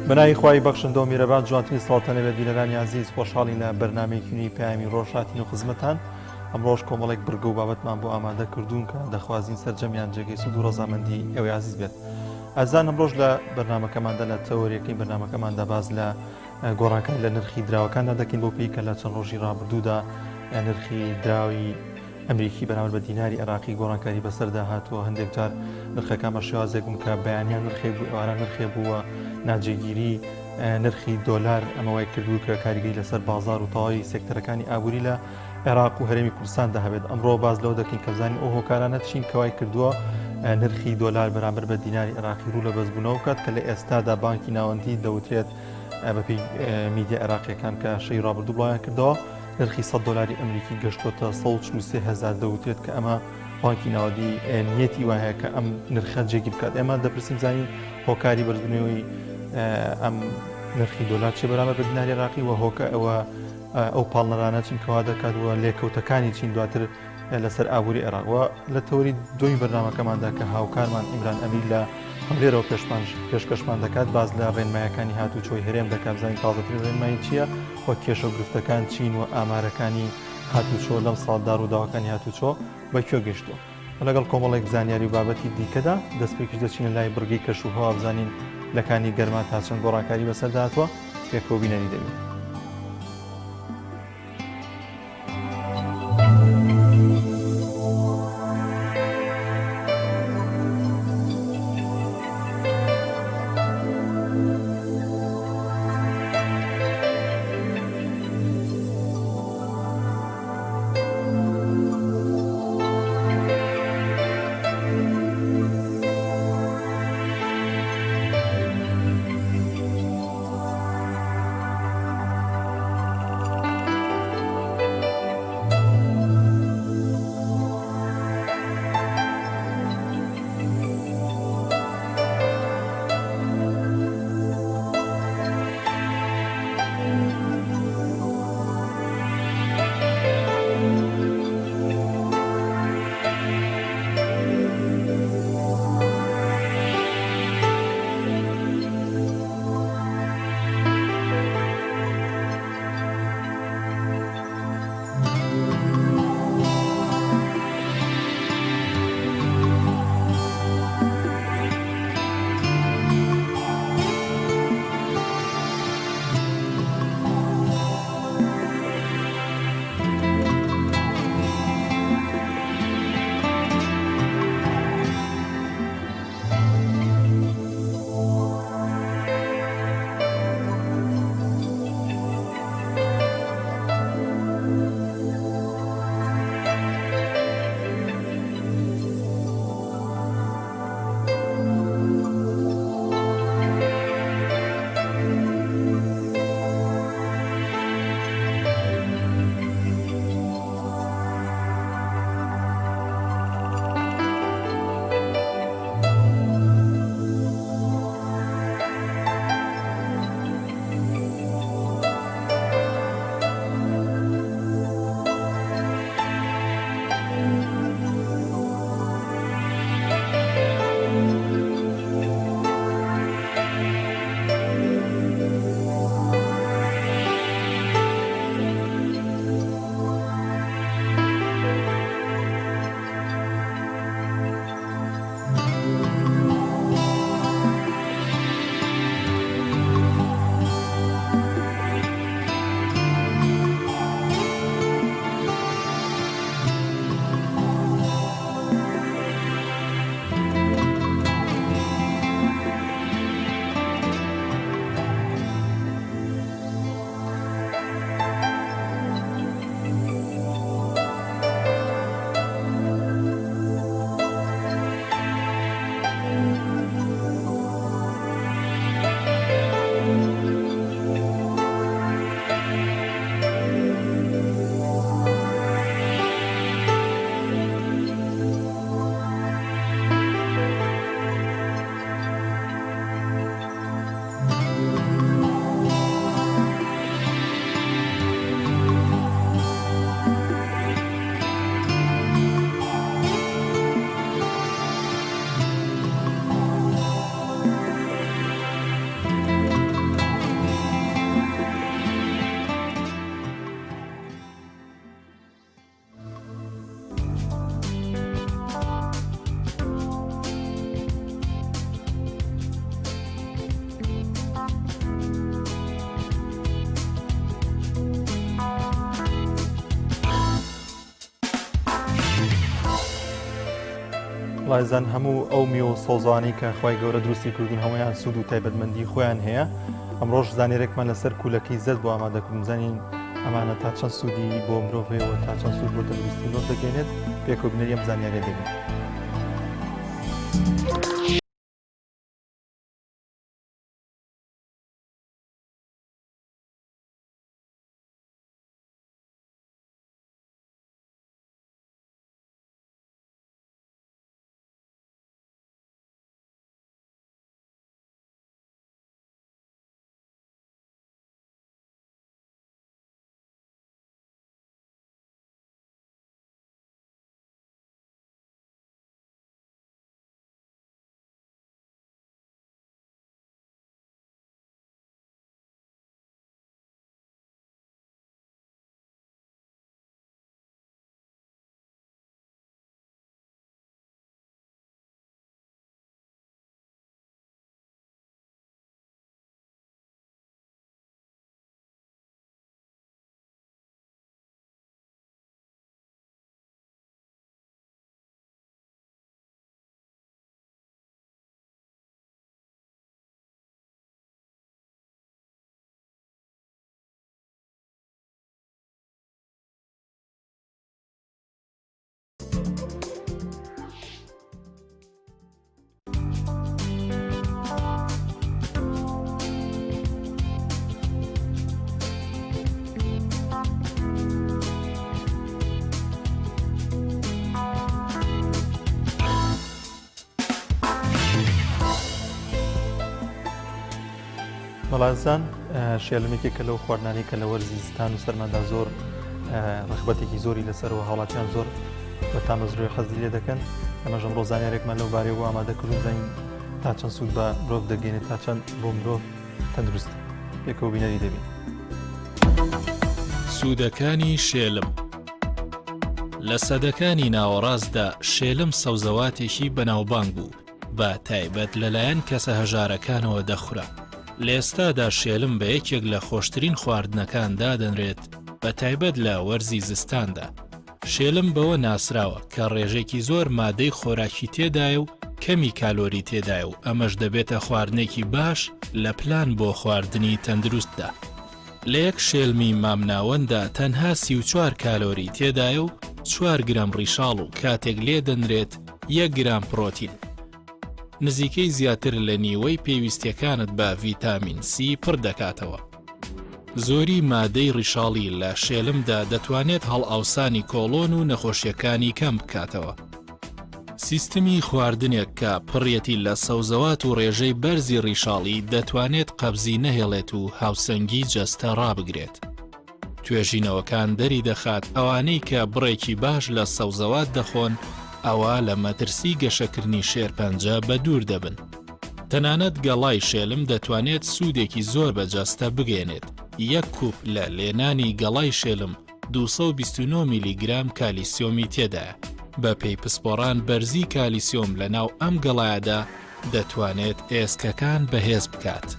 بەناوی خوای بەخشندە و میرەبان جوانترین ساڵتەنە بێت بیلەرانی عزیز خۆشحاڵی لە بەرنامەیەکی پەیامی ڕۆژهاتین و خزمەتان ئەمڕۆژ کۆمەڵێک بڕگە و بابەتمان بۆ ئامادە کردوون کە دەخوازیین سەرجەمیان جێگەی سود و ڕەزامەندی ئێوەی عزیز بێت. ئازان ئەمڕۆژ لە بەرنامەکەماندا لە تەوەریەکەی بەرنامەکەماندا باز لە گۆڕانکاری لە نرخی دراوەکاندا دەکەین بۆ پێی کە لە چەند ڕۆژی ڕابردوودا نرخی دراوی ئەمریکی بەراورد بە دیناری عێراقی گۆڕانکاری بەسەردا هاتووە. هەندێک جار نرخەکەمە شێوازێک بوون کە بەیانیان نرخێک بوو ئەوانە نرخێ بووە ناجێگیری نرخی دۆلار ئەمەوەی کردوو کە کاریگەری لەسەر بازار و تەواوی سێکتەرەکانی ئابووری لە عێراق و هەرێمی کوردستاندا هەبێت. ئەمڕۆ باز لەو دەکەین کە بزانین ئەو هۆکارانە چین کەوای کردووە نرخی دۆلار بەرامبەر بە دیناری عێراقی ڕوو لە بەزبوونەوە کات کە لە ئێستادا بانکی ناوەندی دەوترێت بەپی میدیە عێراقیەکان کە شەی ڕابردوو بڵاویان کردەوە نرخی $100 ئەمریکی گەشتۆتە 133,000 دەوترێت کە ئەمە بانکی ناوەندی نیەتی وایە کە ئەم نرخە جێگی بکات. ئێمە دەپرسیم زانین هۆکاری بەرزبوونەوەی ئەم نرخی دۆلار چێ بەرامبەر بە دیناری عێراقی و هۆکە ئەو پاڵنەرانە چین کەوا دەکاتوە لێکەوتەکانی چین دواتر لەسەر ئابووری عێراق لە تەوری دوی بەرنامەکەماندا کە هاوکارمان ئیمران ئەمیر لە هەولێرەوە پێشکەشمان دەکات باز لە ڕێنمایەکانی هاتوچۆی هەرێم دەکات زانین تازەترین ڕێنمایی چییە وە کێشە و گرفتەکان چین و ئامارەکانی هاتوچۆ لەم ساڵدا ڕووداوەکانی هاتوچۆ بەکوێ گەشتووە. لەگەڵ کۆمەڵێک زانیاری و بابەتی دیکەدا دەستپێکیش دەچینە لای بڕگەی کەشوهەوا بزانین لەکانی گەرما تا چەند گۆڕانکاری بەسەرداتوە پێکەوە بینەری دەوێت. لایزان هەموو ئەو می و سۆزوانی کە خی گەورە دروستی کردون هەمویان سوود و تایبەتمەندی خۆیان هەیە ئەمڕۆژ زانێرێکمان لەسەر کوولەکەی زەد بۆ ئامادەکردن زانین ئەمانە تا چەند سوودی بۆ مرۆڤەوە تا چەند سوود بۆ تەندروستی مرۆڤ دەگەێنێت پێکۆبنەری ئەم زانیاریە دەبێت. بەڵازان شێلمێکی کە لەو خواردنانی کە لە وەرزی زستان و سەرمادا زۆر ڕغبەتێکی زۆری لەسەرەوە هاوڵاتیان زۆر بە تامەزرۆی حەزی لێ دەکەن ئەمەژەم ڕۆزانارێکمان لەو بارەی بۆ ئامادەکردون زانین تا چەند سوود بە مرۆڤ دەگەێنێت تا چەند بۆ مرۆڤ تەندروست پێکەوە بینەری دەبین. سوودەکانی شێلم لە سەدەکانی ناوەڕاستدا شێلم سەوزەواتێکی بەناوبانگ بوو بە تایبەت لەلایەن کەسە هەژارەکانەوە دەخورا. لە ئێستادا شێلم بە یەکێک لە خۆشترین خواردنەکان دادەنرێت بە تایبەت لە وەرزی زستاندا. شێلم بەوە ناسراوە کە ڕێژێکی زۆر مادەی خۆراکی تێدایە و کەمی کالۆری تێدایە و ئەمەش دەبێتە خواردنێکی باش لە پلان بۆ خواردنی تەندروستدا. لە یەک شێلمی مامناوەندا تەنها 34 کالۆری تێدایە و 4 گرام ڕیشاڵ و کاتێک لێ دەنرێت 1 گرام پرۆتین. نزیکەی زیاتر لە نیوەی پێویستیەکانت بە ڤیتامین سی پڕ دەکاتەوە. زۆری مادەی ڕیشاڵی لە شێلمدا دەتوانێت هەڵئاوسانی کۆڵۆن و نەخۆشیەکانی کەم بکاتەوە. سیستمی خواردنێک کە پڕیەتی لە سەوزەوات و ڕێژەی بەرزی ڕیشاڵی دەتوانێت قەبزی نەهێڵێت و هاوسەنگی جەستە ڕابگرێت. توێژینەوەکان دەری دەخات ئەوانەی کە بڕێکی باش لە سەوزەوات دەخۆن ئەوە لە مەترسی گەشەکردنی شێرپەنجە بە دوور دەبن. تەنانەت گەڵای شێلم دەتوانێت سوودێکی زۆر بەجەستە بگەێنێت. 1 کوپ لە لێنانی گەڵای شێلم 229 میلیگرام کالیسیۆمی تێدایە. بە پێی پسپۆڕان بەرزی کالیسیۆم لە ناو ئەم گەڵایەدا دەتوانێت ئێسکەکان بەهێز بکات.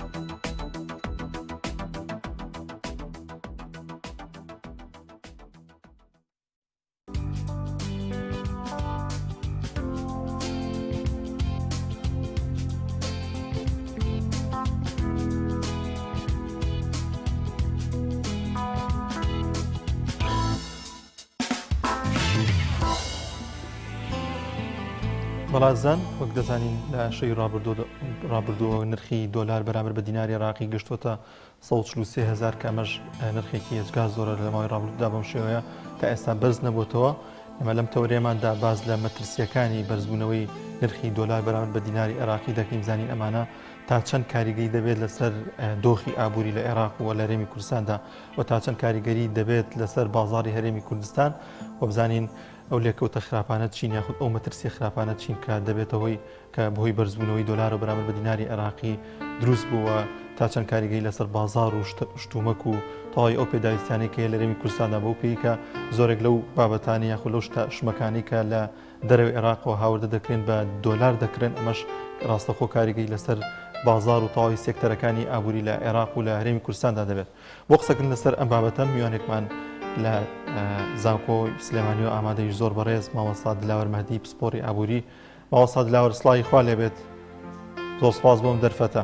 بەڵازان وەک دەزانین لە شەی ڕابردووە نرخی دۆلار بەرامبەر بە دیناری عێراقی گەشتوتە 143,000 کە ئەمەش نرخێکی هێزگار زۆرە لە ماوەی ڕابردوودا بەم شێوەیە تا ئێستا بەرز نەبووتەوە. ئێمە لەم تەورێماندا باز لە مەترسیەکانی بەرزبوونەوەی نرخی دۆلار بەرامبەر بە دیناری عێراقی دەکەین. زانین ئەمانە تا چەند کاریگەری دەبێت لەسەر دۆخی ئابووری لە عێراق و لە هەرێمی کوردستاندا و تا چەند کاریگەری دەبێت لەسەر بازاڕی هەرێمی کوردستان و بزانین ئەو لێکەوتە خراپانە چین یاخود ئەو مەترسی خراپانە چین کە دەبێتەوەی کە بەهۆی بەرزبوونەوەی دۆلار و بەرامبەر بە دیناری عێراقی دروست بووە تا چەند کاریگەری لەسەر بازار و شتومەک و تاوای ئەو پێداویستانەی کە لە هەرێمی کوردستاندا بەو پێی کە زۆرێک لەو بابەتانی یاخود لەو شمەکانی کە لە دەرەوەی عێراقەوە هاوردە دەکرێن بە دۆلار دەکرێن ئەمەش ڕاستەخۆ کاریگەری لەسەر بازار و تاوای سێکتەرەکانی ئابووری لە عێراق و لە هەرێمی کوردستاندا دەبێت. بۆ قسەکردن لەسەر ئەم بابەتە میوانێکمان لە زانکۆ سلێمانی و ئامادەی زۆر بەڕێز مامۆستا دلاوەر مەهدی پسپۆڕی ئابووری باوەسا دلاوەر سڵاوی خوا لێبێت زۆر سپاس بۆم دەرفەتە.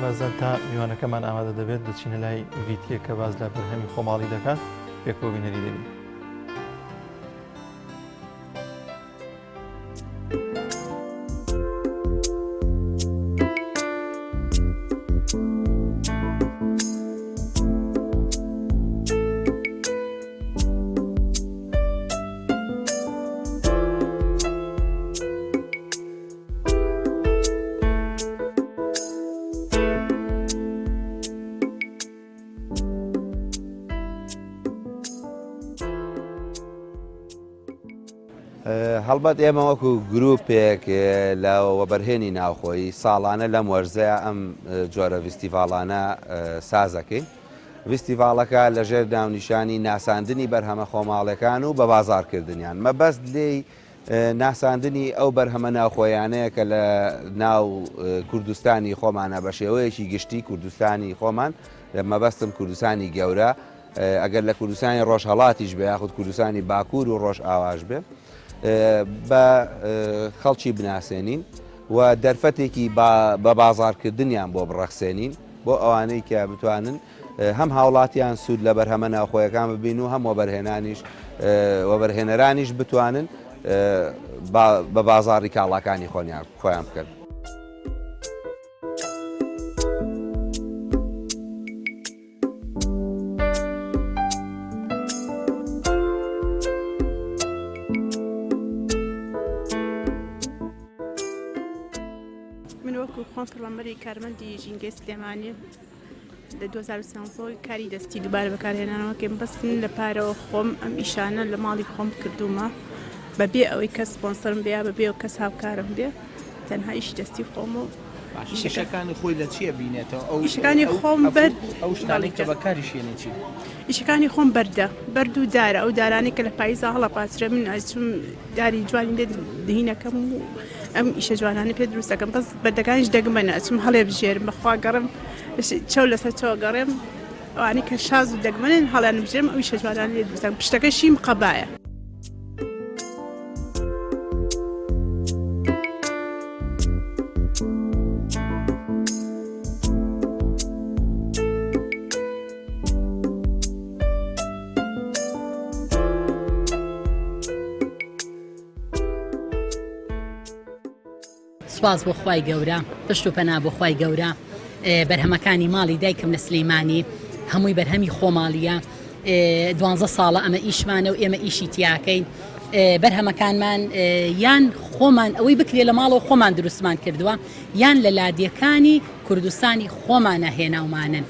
بەزەن تا میوانەکەمان ئامادە دەبێت دەچینە لای ڤیتیە کە باز لە بەرهەمی خۆماڵی دەکات پێکەوە بینەری دەبین. هەڵبەت ئێمە وەکو گرروپێک لە وەبەرهێنی ناوخۆی ساڵانە لەم وەرزەیە ئەم جۆرە ڤیستیڤاڵانە سازەکەین. ڤیستیڤاڵەکە لەژێر ناونیشانی ناساندنی بەرهەمە خۆماڵەکان و بە بازارکردنیان مەبەست لێی ناساندنی ئەو بەرهەمە ناوخۆیانەیە کە لە ناو کوردستانی خۆمانە بە شێوەیەکی گشتی کوردستانی خۆمان مەبەستم کوردستانی گەورە ئەگەر لە کوردستانی ڕۆژهەڵاتیش بێ یاخود کوردستانی باکوور و ڕۆژ ئاواش بێ بە خەڵکی بناسێنین و دەرفەتێکی بە بازارکردنیان بۆ بڕەخسێنین بۆ ئەوانەی کە بتوانن هەم هاوڵاتیان سوود لە بەرهەمە ناوخۆیەکان ببین و هەم وەبەرهێنەرانیش بتوانن بە بازاری کاڵاکانی خۆیان بکەن. من وەکو خۆم پڕوەمبەری کارمەندی ژینگەی سلێمانی لە 2013 کاری دەستی دووبارە بەکارهێنانەوەکەم بەستن لە پارەوە خۆم ئەم ئیشانە لە ماڵی خۆم کردومە بەبێ ئەوەی کەس سپۆنسەرم بێ بەبێ و کەس هاوکارم بێ تەنها ئیشی دەستی خۆم و ئیشەکانی خۆی لە چیە بینێتەوە؟ ئیشەکانی خۆم بەرد ئەو شتانەی کە بەکاریشێنێ چی؟ ئیشەکانی خۆم بەردە بەرد و دارە ئەو دارانی کە لە پاییزا هەڵە پاچرە من ئەچم داری جوانی لێ دهینەکەم و ئەم ئیشە جوانانە پێ دروستەکەم بەس بەردەکانیش دەگمەنە ئەچم هەڵێ بژێرم بەخوا گەڕم چاو لەسەر چاوە گەڕێم ئەوانی کە شاز و دەگمەنن هەڵیان بژێرم ئەو ئیشە جوانانە لێ دروستەکەم پشتەکە شیم قەبایە. سواز بۆ خوای گەورە پشت و پەنا بۆ خوای گەورە بەرهەمەکانی ماڵی دایکم لە سلەیمانی هەمووی بەرهەمی خۆماڵیە 12 ساڵە ئەمە ئیشمانە و ئێمە ئیشی تیاکەین بەرهەمەکانمان یان خۆمان ئەوەی بکرێ لە ماڵەوە خۆمان دروستمان کردووە یان لە لادیەکانی کوردستانی خۆمانە هێناومانن.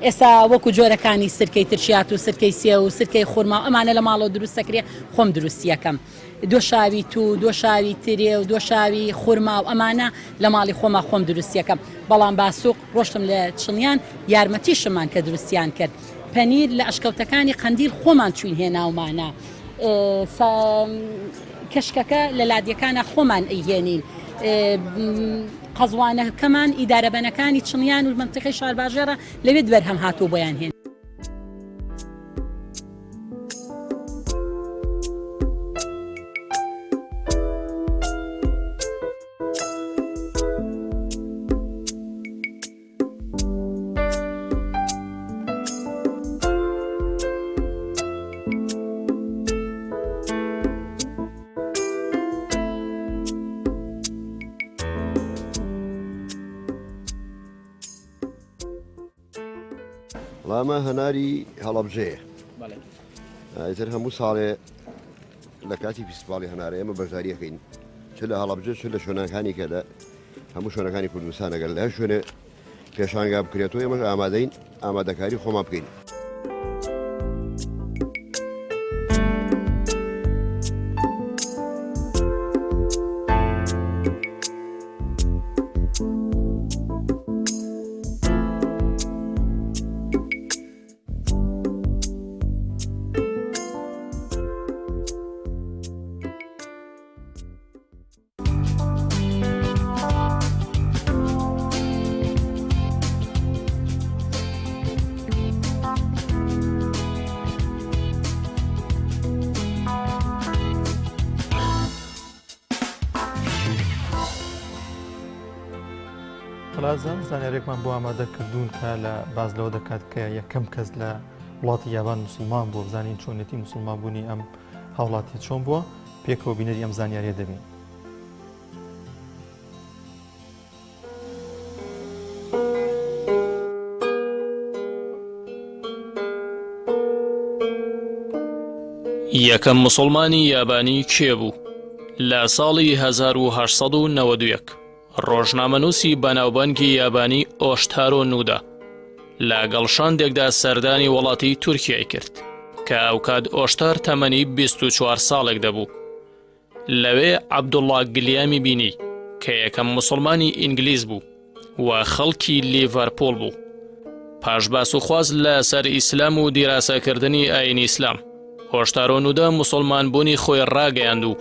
ئێستا وەکو جۆرەکانی سرکەی ترشیات و سرکەی سێ و سرکەی خورما ئەمانە لە ماڵەوە دروستەکرێ خۆم دروستیەکەم دۆشاوی تو دۆشاوی ترێ و دۆشاوی خورما و ئەمانە لە ماڵی خۆم دروستیەکەم بەڵام باسووق ڕۆشتم لە چڵیان یارمەتیشمان کە دروستیان کرد پەنیر لە ئەشکەوتەکانی قەندیل خۆمان چوین هێناومانە کەشکەکە لە لادیەکانە خۆمان ئەیهێنین قەزوانەکەمان ئیدارەبەنەکانی چڵیان و منتیقی شارباژێرە لەوێت بەرهەم هاتوو بۆیان هێن. وڵامە هەناری هەڵەبجەیە ئیتر هەموو ساڵێ لە کاتی فیستیڤاڵی هەنارە ئێمە بەشداریەکەین چ لە هەڵەبجە چ لە شوێنەکانی کە لە هەموو شوێنەکانی کوردستان ئەگەر لە شوێنێ پێشانگا بکرێتەوە ئێمەش ئامادەین ئامادەکاری خۆمان بکەین. بەڵازان زانیارێکمان بۆ ئامادە کردوون کە لە باز لەوە دەکات کە یەکەم کەس لە وڵاتی یابان موسڵمان بۆ بزانین چۆنێتی موسڵمان بوونی ئەم هاوڵاتی چۆن بووە پێکەوە بینەری ئەم زانیاریە دەبین. یەکەم موسڵمانی یابانی کێ بوو؟ لە ساڵی 1991 ڕۆژنامەنووسی بەناوبانگی یابانی ئۆشتارۆ نوودا لە گەڵشاندێکدا سەردانی وڵاتی تورکیای کرد کە ئەو کات ئۆشتار تەمەنی 24 ساڵێک دەبوو. لەوێ عەبدوڵڵا گلیامی بینی کە یەکەم موسڵمانی ئینگلیز بوو و خەڵکی لیڤەرپۆڵ بوو. پاشباس و خواز لە سەر ئیسلام و دیراسەکردنی ئاینی ئیسلام ئۆشتارۆ نوودا موسڵمان بوونی خۆی ڕاگەیاند و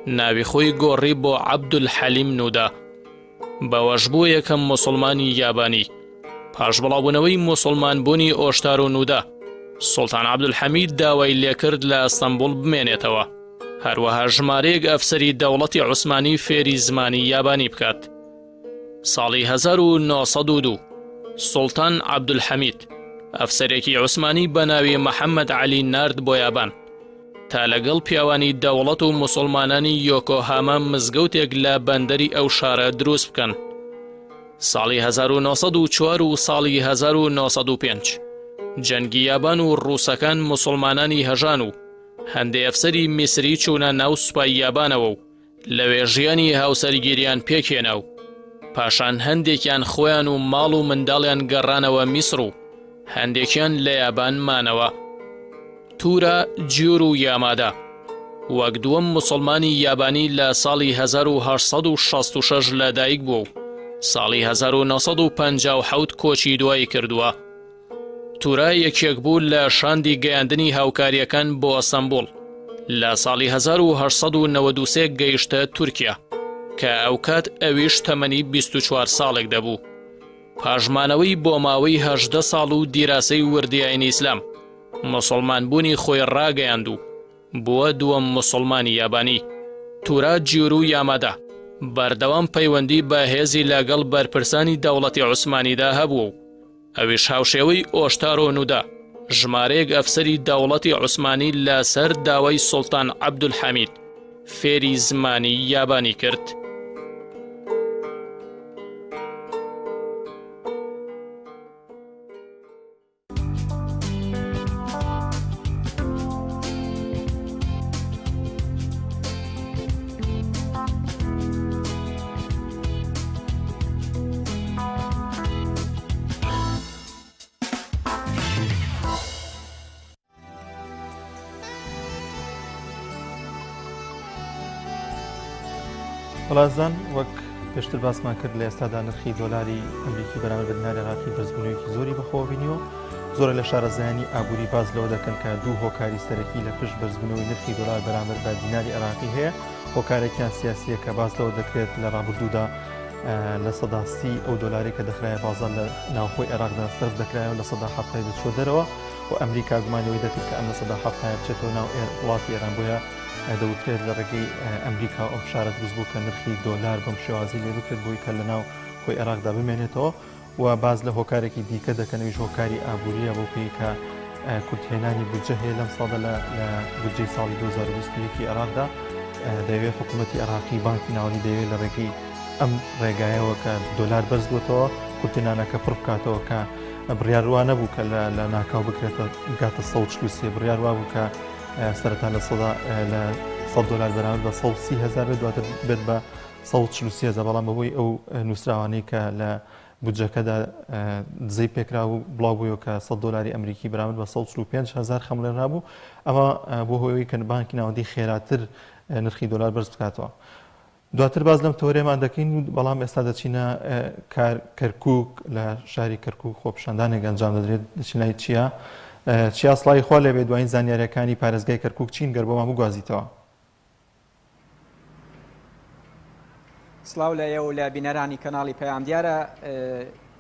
ناوی خۆی گۆڕی بۆ عەبدولحەلیم نوودا. بەوەش بوو یەکەم موسڵمانی یابانی. پاش بڵاوبوونەوەی موسڵمان بوونی ئۆشتارۆ نوودا سوڵتان عەبدولحەمید داوای لێکرد لە ئەستەمبوڵ بمێنێتەوە، هەروەها ژمارەیەک ئەفسەری دەوڵەتی عوسمانی فێری زمانی یابانی بکات. ساڵی 1902 سوڵتان عەبدولحەمید ئەفسەرێکی عوسمانی بە ناوی مەحەممەد عەلی نارد بۆ یابان تا لەگەڵ پیاوانی دەوڵەت و موسڵمانانی یۆکۆهاما مزگەوتێک لە بەندەری ئەو شارە دروست بکەن. ساڵی 1904 و ساڵی 1905 جەنگی یابان و ڕووسەکان موسڵمانانی هەژان و هەندێک ئەفسەری میسری چوونە ناو سوپای یابانەوە و لەوێ ژیانی هاوسەرگیریان پێکێنا و پاشان هەندێکیان خۆیان و ماڵ و منداڵیان گەڕانەوە میسر و هەندێکیان لە یابان مانەوە. تورە جیور و یامادا وەک دووەم موسڵمانی یابانی لە ساڵی 1966 لەدایک بوو و ساڵی 1957 کۆچی دوایی کردووە. تورە یەکێک بوو لە شاندی گەیاندنی هاوکاریەکان بۆ ئەستەمبوڵ. لە ساڵی 1993 گەیشتە تورکیا کە ئەو کات ئەویش تەمەنی 24 ساڵێک دەبوو. پاژمانەوەی بۆ ماوەی 18 ساڵ و دیراسەی وردی ئاینی ئیسلام موسڵمان بوونی خۆی ڕاگەیاند و بووە دووەم موسڵمانی یابانی. تورە جیور و یامادا بەردەوام پەیوەندی بە هێزی لەگەڵ بەرپرسانی دەوڵەتی عوسمانیدا هەبوو و ئەویش هاوشێوەی ئۆشتارۆ نوودا ژمارەیەک ئەفسەری دەوڵەتی عوسمانی لەسەر داوای سوڵتان عەبدولحەمید فێری زمانی یابانی کرد. بەڵازان وەک پێشتر باسمان کرد لە ئێستادا نرخی دۆلاری ئەمریکی بەرامبەر بە دیناری عێراقی بەرزبوونەوەیەکی زۆری بەخۆوە بینیوە. زۆرە لە شارەزایانی ئابووری باز لەوە دەکەن کە دوو هۆکاری سەرەکی لە پشت بەرزبوونەوەی نرخی دۆلار بەرامبەر بە دیناری عێراقی هەیە. هۆکارێکیان سیاسیە کە باز لەوە دەکرێت لە ڕابردوودا لە سەدا 30 ئەو دۆلاری کە دەخرایە بازار لە ناوخۆی عێراقدا سەرف دەکرایەوە لە سەدا 70 دەچۆ دەرەوە و ئەمریکا گومانەوەی دەکرد کە ئەم لە سەدا 70 بچێتەوە ناو وڵاتی ئێران بۆیە دەوترێت لە ڕێگەی ئەمریکا ئەو شارە دروست بوو کە نرخی دۆلار بەم شێوازی لێ بکرێت بۆی کە لە ناو خۆی عێراقدا بمێنێتەوە و باز لە هۆکارێکی دیکە دەکەنەوەیش هۆکاری ئابووریە بۆ پێی کە کورتهێنانی بودجە هەیە لەم ساڵدا لە بودجەی ساڵی 2021 عێراقدا دەیەوێت حکوومەتی عێراقی بانکی ناوەندی دەیەوێت لە ڕێگەی ئەم ڕێگایەوە کە دۆلار بەرز بووتەوە کورتێنانەکە پڕ بکاتەوە کە بڕیاروا نەبوو کە لە ناکاو بکرێتە گاتە 130 بڕیاروا بوو کە سەرەتا لە 100 دلار بەرامبەر بە 130,000 بێت دواتر بێت بە 140,000 بەڵام بەبووی ئەو نووسراوانەی کە لە بودجەکەدا دزەی پێکرا و بڵاو بوویەوە کە 100 دلاری ئەمریکی بەرامبەر بە 145,000 خەمڵێن رابوو. ئەمە بۆ هۆیەوەی کە بانکی ناوەندی خێراتر نرخی دۆلار بەرز بکاتەوە. دواتر باز لەم تەورێمان دەکەین بەڵام ئێستا دەچینە کەرکووک لە شاری کەرکووک خۆپیشاندانێک ئەنجام دەدرێت دەچینای چیە؟ چیا سڵای خوا لێبێ دوایین زانیاریەکانی پارێزگای کەرکووک چین گەر بۆمان بگوازیتەوە. سڵاو لە ئێوە لە بینەرانی کەناڵی پەیام دیارە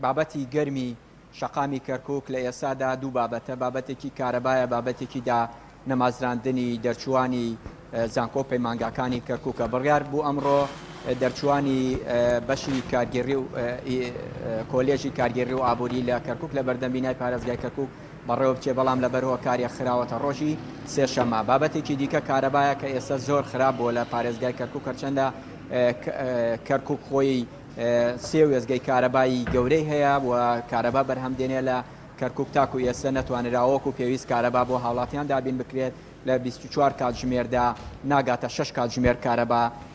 بابەتی گەرمی شەقامی کەرکووک لە ئێستادا دوو بابەتە، بابەتێکی کارەبایە، بابەتێکی دا نەمازراندنی دەرچوانی زانکۆ پەیمانگاکانی کەرکووکە. بڕیار بوو ئەمڕۆ دەرچوانی بەشی کارگەری و کۆلێژی کارگەری و ئابووری لە کەرکوک لە بەردەمبینای پارێزگای کەرکوک بەڕێوە بچێ بەڵام لەبەرەوە کاریە خراوەتە ڕۆژی سێشەممە بابەتێکی دیکە کارەبایە کە ئێستا زۆر خراپ بووە لە پارێزگای کەرکوک هەرچەندە کەرکوک خۆی سێ وێزگەی کارەبایی گەورەی هەیە و کارەبا بەرهەم دێنێ لە کەرکوک تاکو ئێستا نەتوانراوەکو پێویست کارەبا بۆ هاوڵاتیان دابین بکرێت لە 24 کاتژمێردا ناگاتە 6 کاتژمێر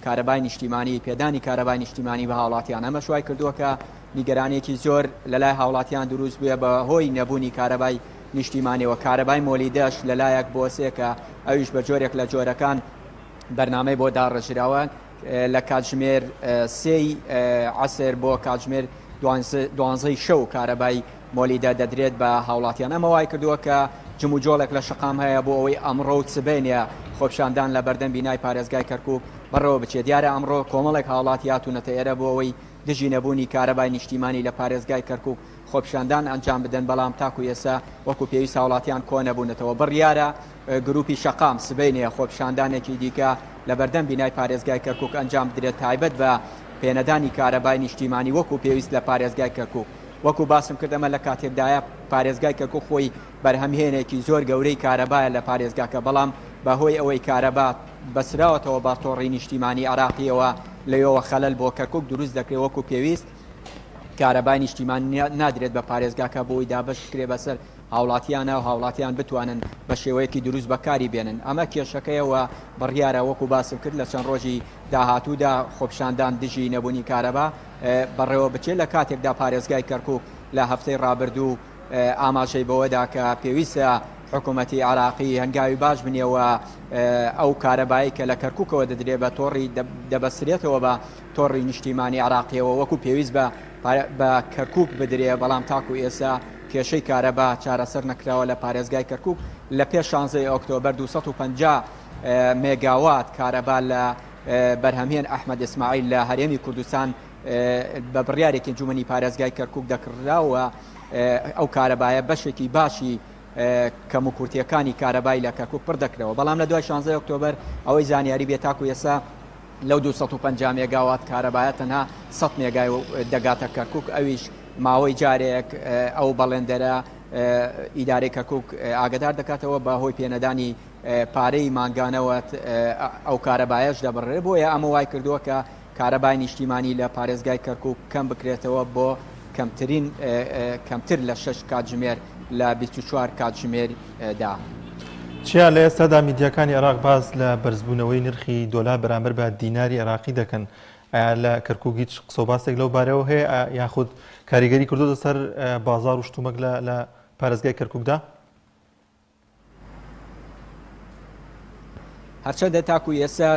کارەبای نیشتیمانی پێدانی کارەبای نیشتیمانی بە هاوڵاتیان ئەمە شوای کردووە کە نیگەرانێکی زۆر لەلای هاوڵاتیان دروست بووە بە هۆی نەبوونی کارەبای نیشتیمانیەوە کارەبای مۆلیدەش لەلایەک بۆ سێکە ئەویش بە جۆرێک لە جۆرەکان بەرنامەی بۆ داڕژراوە لە کاتژمێر سێی عەسر بۆ کاتژمێر 12 شەو کارەبای مۆلیدە دەدرێت بە هاوڵاتیان ئەمە وای کردووە کە جموجۆڵێک لە شقام هەیە بۆ ئەوەی ئەمڕۆ و سبەینە خۆپشاندان لە بەردەم بینای پارێزگای کەرکوک بەڕەوە بچێت دیارە ئەمڕۆ کۆمەڵێک هاوڵاتی هاتوونەتە ئێرە بۆ ئەوەی دژی نەبوونی کارەبای نیشتیمانی لە پارێزگای کەرکوک خۆپشاندان ئەنجام بدەن بەڵام تاکو ئێستا وەکو پێویست هاوڵاتیان کۆ نەبوونەتەوە بڕیارە گروپی شقام سبەینە خۆپشاندانێکی دیکە لە بەردەم بینای پارێزگای کەرکوک ئەنجام بدرێت تایبەت بە پێنەدانی کارەبای نیشتیمانی وەکو پێویست لە پارێزگای کەرکوک وەکو باسم کردەمە لە کاتێکدایە پارێزگای کەرکوک خۆی بەرهەمهێنێکی زۆر گەورەی کارەبایە لە پارێزگاکە بەڵام بەهۆی ئەوەی کارەبا بەسراوەتەوە با تۆڕی نیشتیمانی عراقیەوە لەوەوە خەلەل بۆ کەرکوک دروست دەکرێت وەکو پێویست کارەبای نیشتیمانی نادرێت بە پارێزگاکە بۆی دابش کرێ بەسەر هاوڵاتیانە و هاوڵاتیان بتوانن بە شێوەیەکی دروست بەکاری بێنن ئەمە کێشەکەیەوە بڕیارە وەکو باسم کرد لە چەند ڕۆژی داهاتوودا خۆپشاندان دژی نەبوونی کارەبا بەڕێوە بچێت لە کاتێکدا پارێزگای کەرکوک لە هەفتەی ڕابردوو ئاماژەی بەوەدا کە پێویستە حکوومەتی عراقی هەنگاوی باش بنێەوە ئەو کارەبایی کە لە کەرکوکەوە دەدرێت بە تۆڕی دەبەسترێتەوە بە تۆڕی نیشتیمانی عراقیەوە وەکو پێویست بە کەرکوک بدرێ بەڵام تاکو ئێستا کێشەی کارەبا چارەسەر نەکراوە لە پارێزگای کەرکوک لە پێش 16 ئۆکتۆبەر 250 مێگاوات کارەبا لە بەرهەمهێن ئەحمەد ئیسماعیل لە هەرێمی کوردستان بە بڕیارێکی انجومەنی پارێزگای کەرکوک دەکراوە ئەو کارەبایە بەشێکی باشی کەم و کورتیەکانی کارەبای لە کەرکوک پڕ دەکرەوە بەڵام لە دوای 16 ئۆکتۆبەر ئەوەی زانیاری بێت تاکو ئێستا لەو 250 مێگاوات کارەبایە تەنها 100 مێگای دەگاتە کەرکوک ئەویش ماوەی جارێک ئەو بەڵێندەرە ئیدارەی کەرکوک ئاگدار دەکاتەوە بە هۆی پێنەدانی پارەی مانگانەوە ئەو کارەبایەش دەبڕێ بۆیە ئەمە وای کردووە کە کارەبای نیشتیمانی لە پارێزگای کەرکوک کەم بکرێتەوە بۆ کەمتر لە 6 کاتژمێر لە 24 کاتژمێردا. چیا لە ئێستادا میدیاکانی عێراق باز لە بەرزبوونەوەی نرخی دۆلار بەرامبەر بە دیناری عێراقی دەکەن ئایا لە کەرکوک هیچ قسە و باسێک لەو بارەوە هەیە یاخود کاریگەری کردوتە سەر بازار و شتومەک لە پارێزگای کەرکوکدا؟ هەرچەندە تاکو ئێستا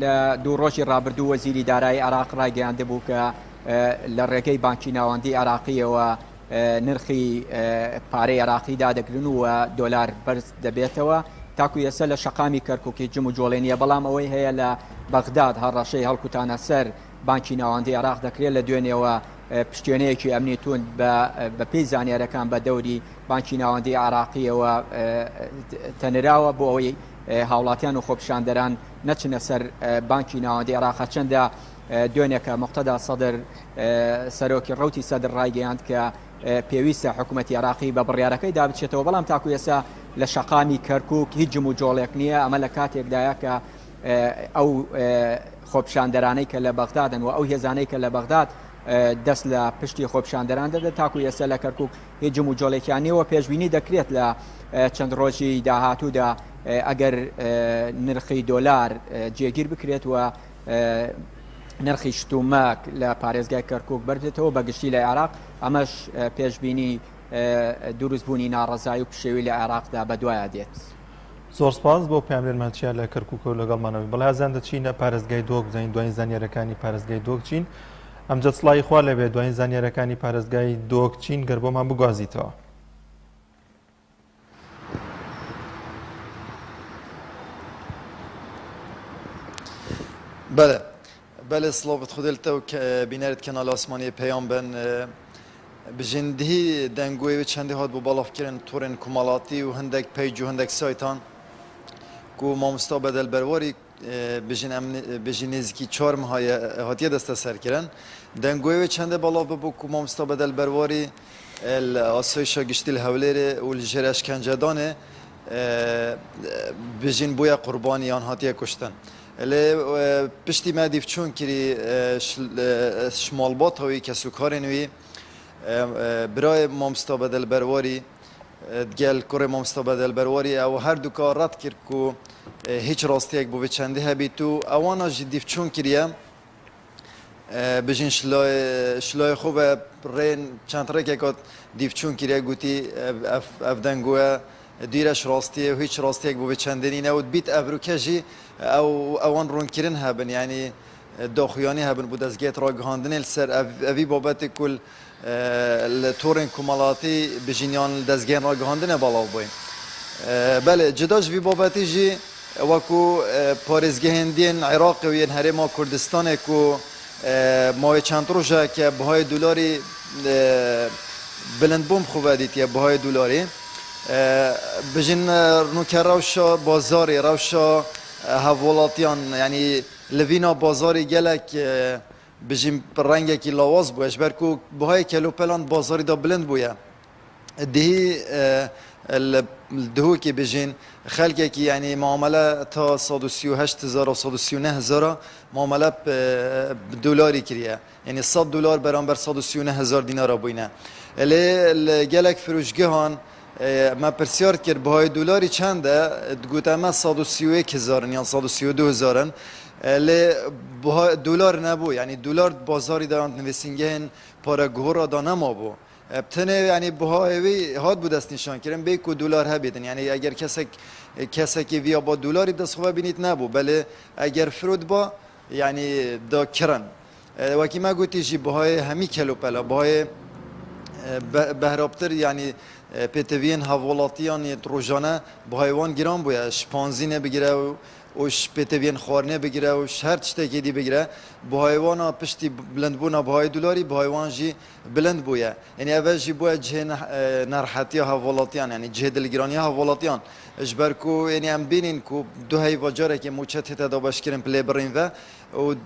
لە دوو ڕۆژی ڕابردوو وەزیری دارایی عێراق ڕایگەیاندەبوو کە لە ڕێگەی بانکی ناوەندی عێراقیەوە نرخی پارەی عێراقی دادەگرن و دۆلار بەرز دەبێتەوە تاکو ئێستا لە شەقامی کەرکوکی جم و جۆڵێنیە بەڵام ئەوەی هەیە لە بەغداد هەڕەشەی هەڵکوتانە سەر بانکی ناوەندی عێراق دەکرێت لە دوێنێەوە پشتێنەیەکی ئەمنی تون بە پێی زانیارەکان بە دەوری بانکی ناوەندی عێراقیەوە تەنراوە بۆ ئەوەی هاوڵاتیان و خۆپشاندەران نەچنە سەر بانکی ناوەندی عێراق چەندە دوێنێکە مقتەدا سەدر سەرۆکی ڕوتی سەدر ڕایگەیاند کە پێویستە حکوومەتی عێراقی بە بڕیارەکەی دابچێتەوە بەڵام تاکو ئێستا لە شەقامی کەرکوک هیچ جم و جۆڵێک نییە ئەمە لە کاتێکدایە کە ئەو خۆپشاندەرانەی کە لە بەغدادن و ئەو هێزانەی کە لە بەغداد دەست لە پشتی خۆپشاندەران دەدە تاکو ئێستا لە کەرکوک هیچ جم و جۆڵێکیانیەوە پێشبینی دەکرێت لە چەند ڕۆژی داهاتوودا ئەگەر نرخی دۆلار جێگیر بکرێت و نرخی شتومەک لە پارێزگای کەرکوک بەردێتەوە بەگشتی لە عێراق ئەمەش پێشبینی دروستبوونی ناڕەزایی و پشێوی لە عێراقدا بەدوایە دێت. زۆر سپاس بۆ پامێرمانچیا لە کەرکوک و لەگەڵمانەوەی بەڵازان دەچینە پارێزگای دۆک بزانین دوایین زانیارەکانی پارێزگای دۆک چین ئەمجە سڵای خوا لەبێ دوایین زانیارەکانی پارێزگای دۆک چین گەر بۆمان بگوازیتەوە. بله سلامت خودلتا و بینرد کانال آسمانی پیام بن بجندهی دنگوی و چندی هات بو بالاف کرن تورن کمالاتی و هندک پیج و هندک سایتان کو مامستا بدل برواری بجین نزدیکی 4 ماه هاتیه دست سر کردن دنگوی چنده بالا ببو که مامستا بدل برواری الاسایش گشتی الهولیره و الجرش کنجدانه بجین بویا قربانی آن هاتیه کشتن لی پشتی ما دیف چون کری شمالبات هایی که سکارنوی برای مامستا بدل برواری گل کره مامستا بدل برواری او هر دو کار رد کرد که هیچ راستی یک بوی چنده هبی تو اوانا جدیف چون کریه بجین شلای خوب رین چند رکه کات دیف چون کریه گوتی افدنگوه دیرش راستیه و هیچ راستی یک بوی چندنی نود بیت افروکجی او اوان رون کرن هبن یعنی داخویانی هبن بود از گیت را گهاندن السر اوی بابت کل التورن کمالاتی بجینیان دزگین را گهاندن بالا بوین بله جداش وی بابتی جی وکو پارزگهندین عراق و ین هرما کردستان کو ماه چند روزه که بهای دلاری بلند بوم خوبه دیت یا بهای دلاری بجین نوکر روشا بازاری روشا حوالاتیان یعنی لوینا بازاری گلک بجیم رنگی که لواز بویش برکو بهای کلو پلان بازاری دا بلند بویا دهی دهو که بجین خلقی که یعنی معامله تا 138,000 و 139,000 معامله دلاری کریه یعنی 100 دلار برابر 139,000 دینار بوینه الی گلک فروشگاهان ما پرسیار کرد بهای دلاری چنده گوته ما 131,000 یا 132,000 لی دلار نبود یعنی دلار بازاری دارند نویسینگه پارا گهورا دا نما بو بتنه یعنی بهای هاد بود است نشان کردن به کو دلار هبیدن یعنی اگر کسی که ویا با دلاری دست خواه بینید نبو بله اگر فرود با یعنی دا کرن وکی ما گوتی جی بهای همی کلو پلا بهای بهرابتر یعنی پتوین حوالاتیان روزانه با حیوان گران بوده شپانزینه بگیره و اوش پتوین خورنه بگیره و هر چیزی دی بگیره با حیوان پشتی بلند بونا با دلاری با حیوان جی بلند بوده یعنی اول جی بوده جه نرحتی حوالاتیان یعنی جه دلگرانی حوالاتیان اجبر کو یعنی ام بینین کو دو حیوان جاره که موچت هتا باش کردن پلی برین و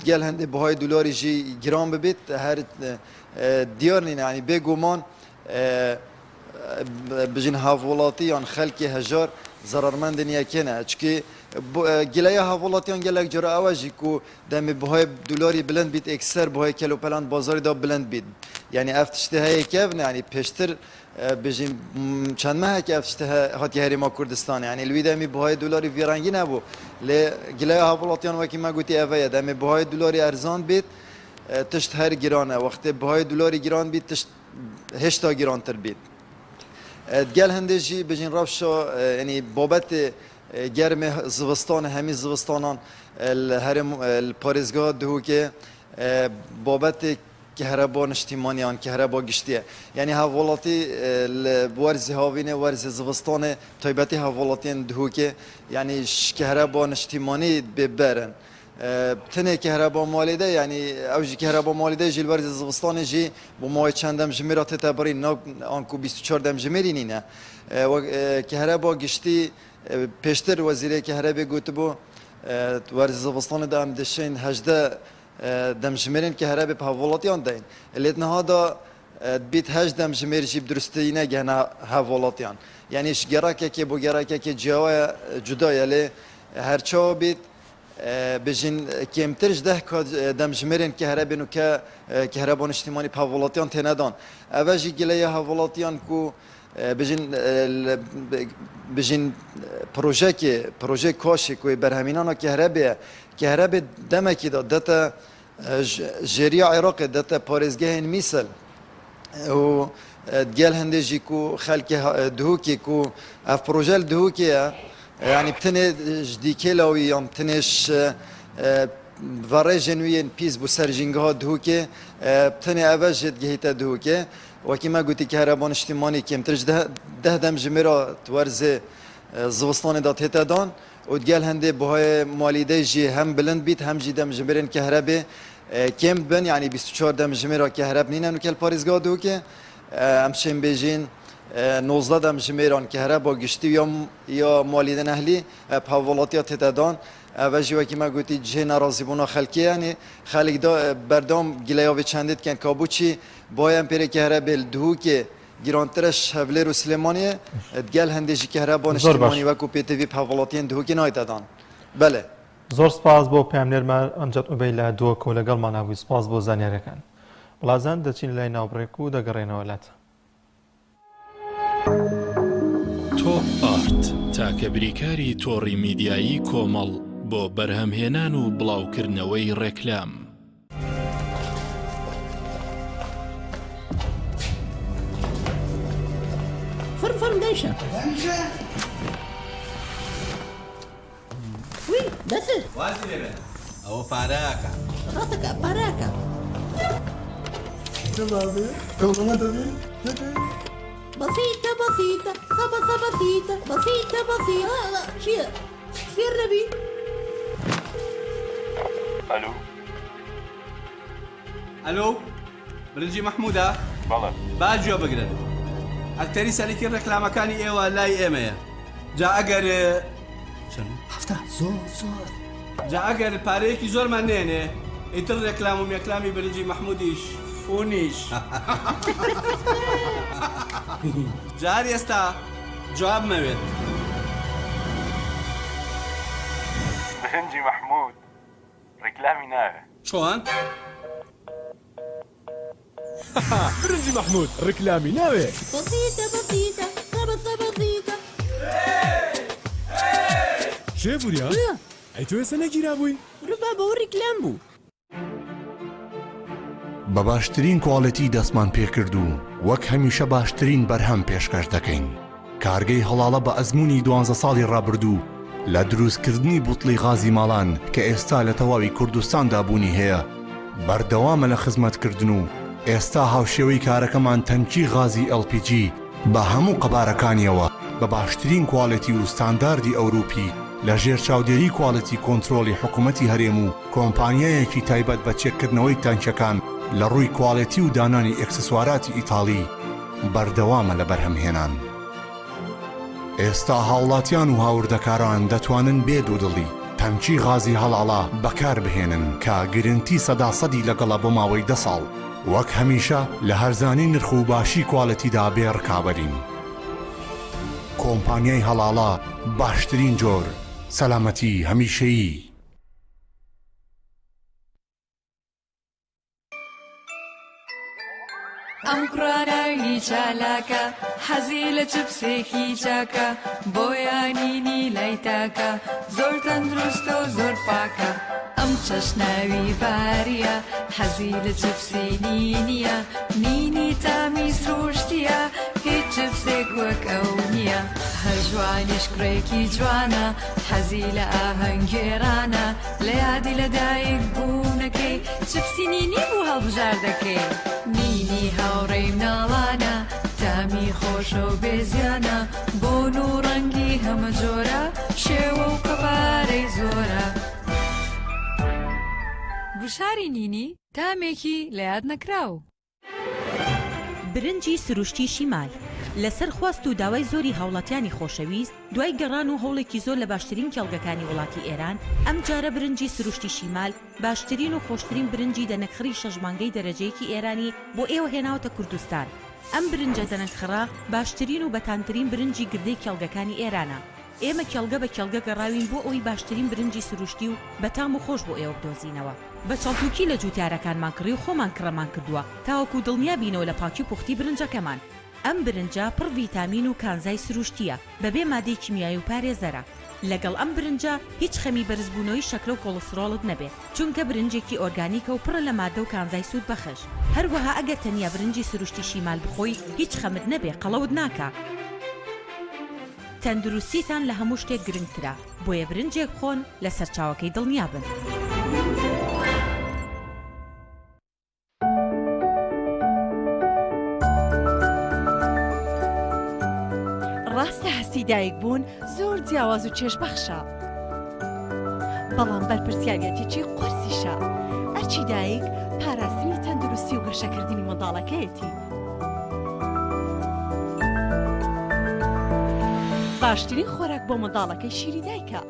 گل هنده با دلاری جی گران ببید هر دیار نینه یعنی بگومان بجین حوالاتیان خلقی هزار ضررمند نیکنه چون گلای حوالاتیان گلک جرا آوازی کو دم بهای دلاری بلند بید اکثر بهای کلو پلان بازاری دا بلند بید یعنی افتشته های کیف یعنی پیشتر بجین چند ماه که افتشته هاتی هریما کردستان یعنی الویده می بهای دلاری ویرانگی نبود لی گلای حوالاتیان وکی ما گویی اوه دم بهای دلاری ارزان بید تشت هر گرانه وقتی بهای دلاری گران بید تشت هشتا گران تر بید گل هندجی بجین روشا یعنی بابت گرم زوستان همی زوستانان الهرم الپارزگاه دهو که بابت کهربا نشتیمانیان کهربا گشتیه یعنی حوالاتی ورز هاوینه ورز زوستان تایبتی حوالاتین دهو که یعنی کهربا نشتیمانی ببرن تنه کهربا مالیده یعنی اوجی کهربا مالیده جیل ورز زوستان جی با ماه چندم جمیرات تبرین نه آنکو 24 دم جمیرینی نه و کهربا گشتی پیشتر وزیر کهربا گوت بو ورز زوستان دام دشین 18 دم جمیرین کهربا به حوالاتیان دین لیت نهادا بیت 8 دم جمیر جیب درستی نه گهنا حوالاتیان یعنی گراکه که بو گراکه که جوای جدای لی هر چا بیت بجین کمترش ده کد دم جمرین کهربا نو که کهربا اجتماعی حوالاتیان تندان اولی گله حوالاتیان کو بجین پروژه کاشی کوی برهمینان کهربا دمکی داد دتا جریه عراق دتا پارزگاه میسل و دیال هندجی کو خلق دهوکی کو اف پروژه دهوکیه یعنی بتنه جدیکی لاویام بتنش واره جنوین پیز بو سرجنگها دهوکه بتنه اول جد گهیتا دهوکه وکی ما گویی که هربان اجتماعی کمترش ده دم جمیرا تورزه زوستان داد هتا دان و دیال هنده بهای مالیده جی هم بلند بیت هم جی دم جمیرن که هربه کم بن یعنی 24 دم جمیرا که هرب نینن و کل پاریزگاه دهوکه همچنین بیجین 19 دم جمیران که هربا گشتی یا مالیدن اهلی حوالاتیات تدان ئەڤژی وەکیمە گوتی جێ ناڕازیبوونا خەلکیانی خەلک بەردەوام گیلەیاوی چەندێت کەن کابوچی بۆیان پێرێکی هەرە بێل دووکێ گیرانترش هەولێر و سلێمانیە گەل هەندێکی کە هەرە بۆ نیشتیمانی وەکو پێتەوی پاڤڵاتیان دووکی نایتەدان بەڵێ زۆر سپاس بۆ پامنێرمان ئەمجد ئوبەی لە دووەکە و لەگەڵمان نبووی سپاس بۆ زانیارەکان بڵازان دەچین لای ناوبڕێک و دەگەڕێنەوە لات تۆپ ئارت تاکە بریکاری تۆڕی میدیایی کۆمەڵ بۆ بەرهەمهێنان و بڵاوکردنەوەی ڕێکلام فرم دايشة وي دسر وازي لبن او فاراكا راسك باراكا بسيطة بسيطة خبصة بسيطة بسيطة بسيطة شيء في الربي الو برنجي محمودة بەڵێ باجوە بگرن ئەکتەری سەرەکی ڕێکلامەکانی ئێوە لای ئێمەیە جا ئەگەر هەفتە زۆر جا ئەگەر پارەیەکی زۆرمان نێنێ ئیتر ڕێکلام و مێکلامی برنجی محمودیش فونیش جار ئێستا جواب مەوێت برنجی محمود ڕێکلامی ناوێ چۆن؟ برنجي محمود ركلامي ناوي بسيطة بسيطة خبصة بسيطة شايفوا يا اي تو سنة جيرابوي ربا بوري كلامبو بە باشترین کواڵەتی دەستمان پێکردو وەک هەمیشە باشترین بەرهەم پێشکەش دەکەین کارگەی هەڵاڵە بە ئەزمموی 12 ساڵی ڕابردوو لە دروستکردنی بوتڵی غازی ماڵان کە ئێستا لە تەواوی کوردستاندا بوونی هەیە بەردەوامە لە خزمەتکردن و ئێستا هاوشێوەی کارەکەمان تەنکی غازی LPG بە هەموو قەبارەکانیەوە بە باشترین کواڵەتی و ستانداردی ئەوروپی لە ژێر چاودێری کواڵەتی کۆنتترۆلی حکوومەتی هەرێم و کۆمپانیایەکی تایبەت بە چێککردنەوەی تانکەکان لە ڕووی کواڵەتی و دانانی ئەکسسواراتی ئیتاڵی بەردەوامە لە بەرهەمهێنان ئێستا هاوڵاتیان و هاوردەکاران دەتوانن بێ دوودڵی تەنکی غازی هەڵاڵا بەکار بهێنن کە گرنتی 100% لەگەڵە بۆ ماوەی 10 ساڵ وەک هەمیشە لە هەرزانی نرخ و باشی کواڵەتیدا بێڕکابەرین کۆمپانیای هەڵاڵا باشترین جۆر سەلامەتی هەمیشەیی ئەم کوڕاناوی چالاکە حەزی لە چپسێکی چاکە بۆیانینی لای تاکە زۆر تەندروستە و زۆر پاکە ئەم چەشناوی باریە حەزی لە چپسی نینیە نینی تامی سروشتیە هیچ چپسێک وەک ئەو نییە هەژوانیش کوڕێکی جوانە حەزی لە ئاهەنگێرانە لە یادی لەدایک بوونەکەی چپسی نینی بوو هەڵبژار دەکەی نینی هاوڕێی مناڵانە تامی خۆشە و بێزیانە بۆن و ڕەنگی هەمە جۆرە شێوە و قەبارەی زۆرە گوشاری نینی تامێکی لە یاد نەکراو برنجی سروشتی شیمال لەسەر خواست و داوای زۆری هاوڵاتیانی خۆشەویست دوای گەڕان و هەوڵێکی زۆر لە باشترین کێڵگەکانی وڵاتی ئێران ئەم جارە برنجی سروشتی شیمال باشترین و خۆشترین برنجی دەنەکخری شەژمانگەی دەرەجەیەکی ئێرانی بۆ ئێوە هێناوتە کوردستان ئەم برنجە دەنەکخڕا باشترین و بەتانترین برنجی گردەی کێڵگەکانی ئێرانە ئێمە کێڵگە بە کێڵگە گەڕاوین بۆ ئەوی باشترین برنجی سروشتی و بەتام و خۆش بۆ ئێوە بدۆزینەوە بە چاڵتوکی لە جوتیارەکانمان کڕی و خۆمان کڕەمان کردووە تاوەکو دڵنیا بینەوە لە پاکی و پوختی برنجەکەمان ئەم برنجە پڕ ڤیتامین و کانزای سروشتیە بەبێ مادەی کیمیایی و پارێزەرە لەگەڵ ئەم برنجە هیچ خەمی بەرزبوونەوەی شەکرە و کۆڵسترۆڵت نەبێت چونکە برنجێکی ئۆرگانیکە و پڕە لە مادە و کانزای سوود بەخش هەروەها ئەگەر تەنیا برنجی سروشتی شیمال بخۆی هیچ خەمت نەبێ قەڵەوت ناکە تەندروستیتان لە هەموو شتێک گرنگترە بۆیە برنجێک خۆن لە سەرچاوەکەی دڵنیا بن ڕاستە هەستی دایک بوون زۆر جیاواز و چێژبەخشە بەڵام بەرپرسیارەتێکی قورسیشە ئەرچی دایک پاراستنی تەندروستی و گەشەکردنی منداڵەکەیەتی باشترین خۆراک بۆ منداڵەکەی شیری دایکە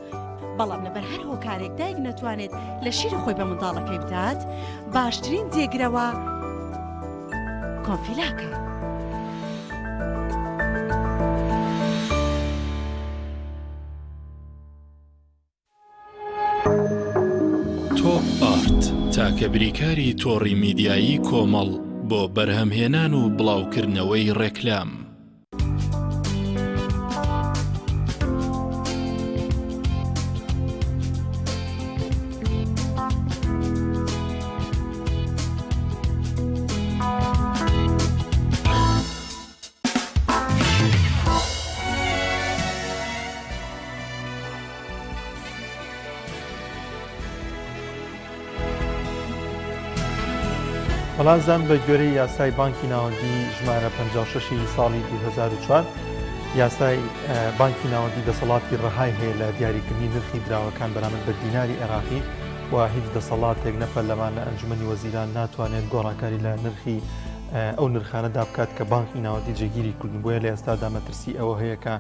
بەڵام لەبەر هەر هۆکارێک دایک نەتوانێت لە شیری خۆی بە منداڵەکەی بدات باشترین جێگرەوە کۆنفیلاکە. تۆپ ئارت تاکە بریکاری تۆڕی میدیایی کۆمەڵ بۆ بەرهەمهێنان و بڵاوکردنەوەی ڕێکلام. بەڵازان بە گوێرەی یاسای بانکی ناوەندی ژمارە 56 ساڵی 2004 یاسای بانکی ناوەندی دەسەڵاتی ڕەهای هەیە لە دیاریکردنی نرخی دراوەکان بەرامبەر بە دیناری عێراقی و هیچ دەسەڵاتێک نەپەرلەمان لە ئەنجومەنی وەزیران ناتوانێت گۆڕانکاری لە نرخی ئەو نرخانەدا بکات کە بانکی ناوەندی جێگیری کردن بۆیە لە ئێستادا مەترسی ئەوە هەیە کە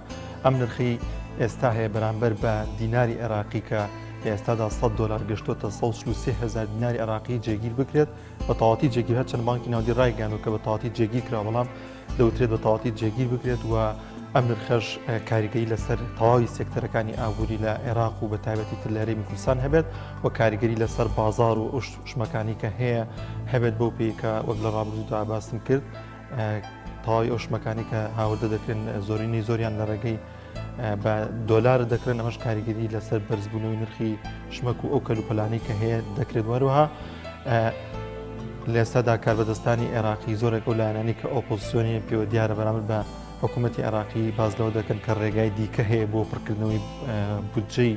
ئەم نرخی ئێستا هەیە بەرامبەر بە دیناری عێراقی کە ئێستادا $100 گەشتۆتە 133,000 دیناری عێراقی جێگیر بکرێت بە تەواتی جێگیر هەرچەند بانکی ناوەندی ڕایگەیاند کە بە تەواتی جێگیر کرا بەڵام دەوترێت بە تەواتی جێگیر بکرێت و ئەم نرخەش کاریگەری لەسەر تەواوی سێکتەرەکانی ئابووری لە عێراق و بە تایبەتی تر لە هەرێمی کوردستان هەبێت و کاریگەری لەسەر بازار و شمەکانی کە هەیە هەبێت بەو پێیکە وەک لە ڕابردوودا باسم کرد تەواوی ئەو شمەکانی کە هاوردە دەکرێن زۆرینەی زۆریان لە ڕێگەی بە دۆلار دەکرێن ئەمەش کاریگەری لەسەر بەرزبوونەوەی نرخی شمەک و ئەو کەلوپەلانی کە هەیە دەکرێت وەروها لە ئێستادا کاربەدەستانی عێراقی زۆرێک ئەو لایەنانی کە ئۆپۆزیسیۆنی پێوە دیارە بەرامبەر بە حکوومەتی عێراقی باز لەوە دەکەن کە ڕێگای دیکە هەیە بۆ پڕکردنەوەی بودجەی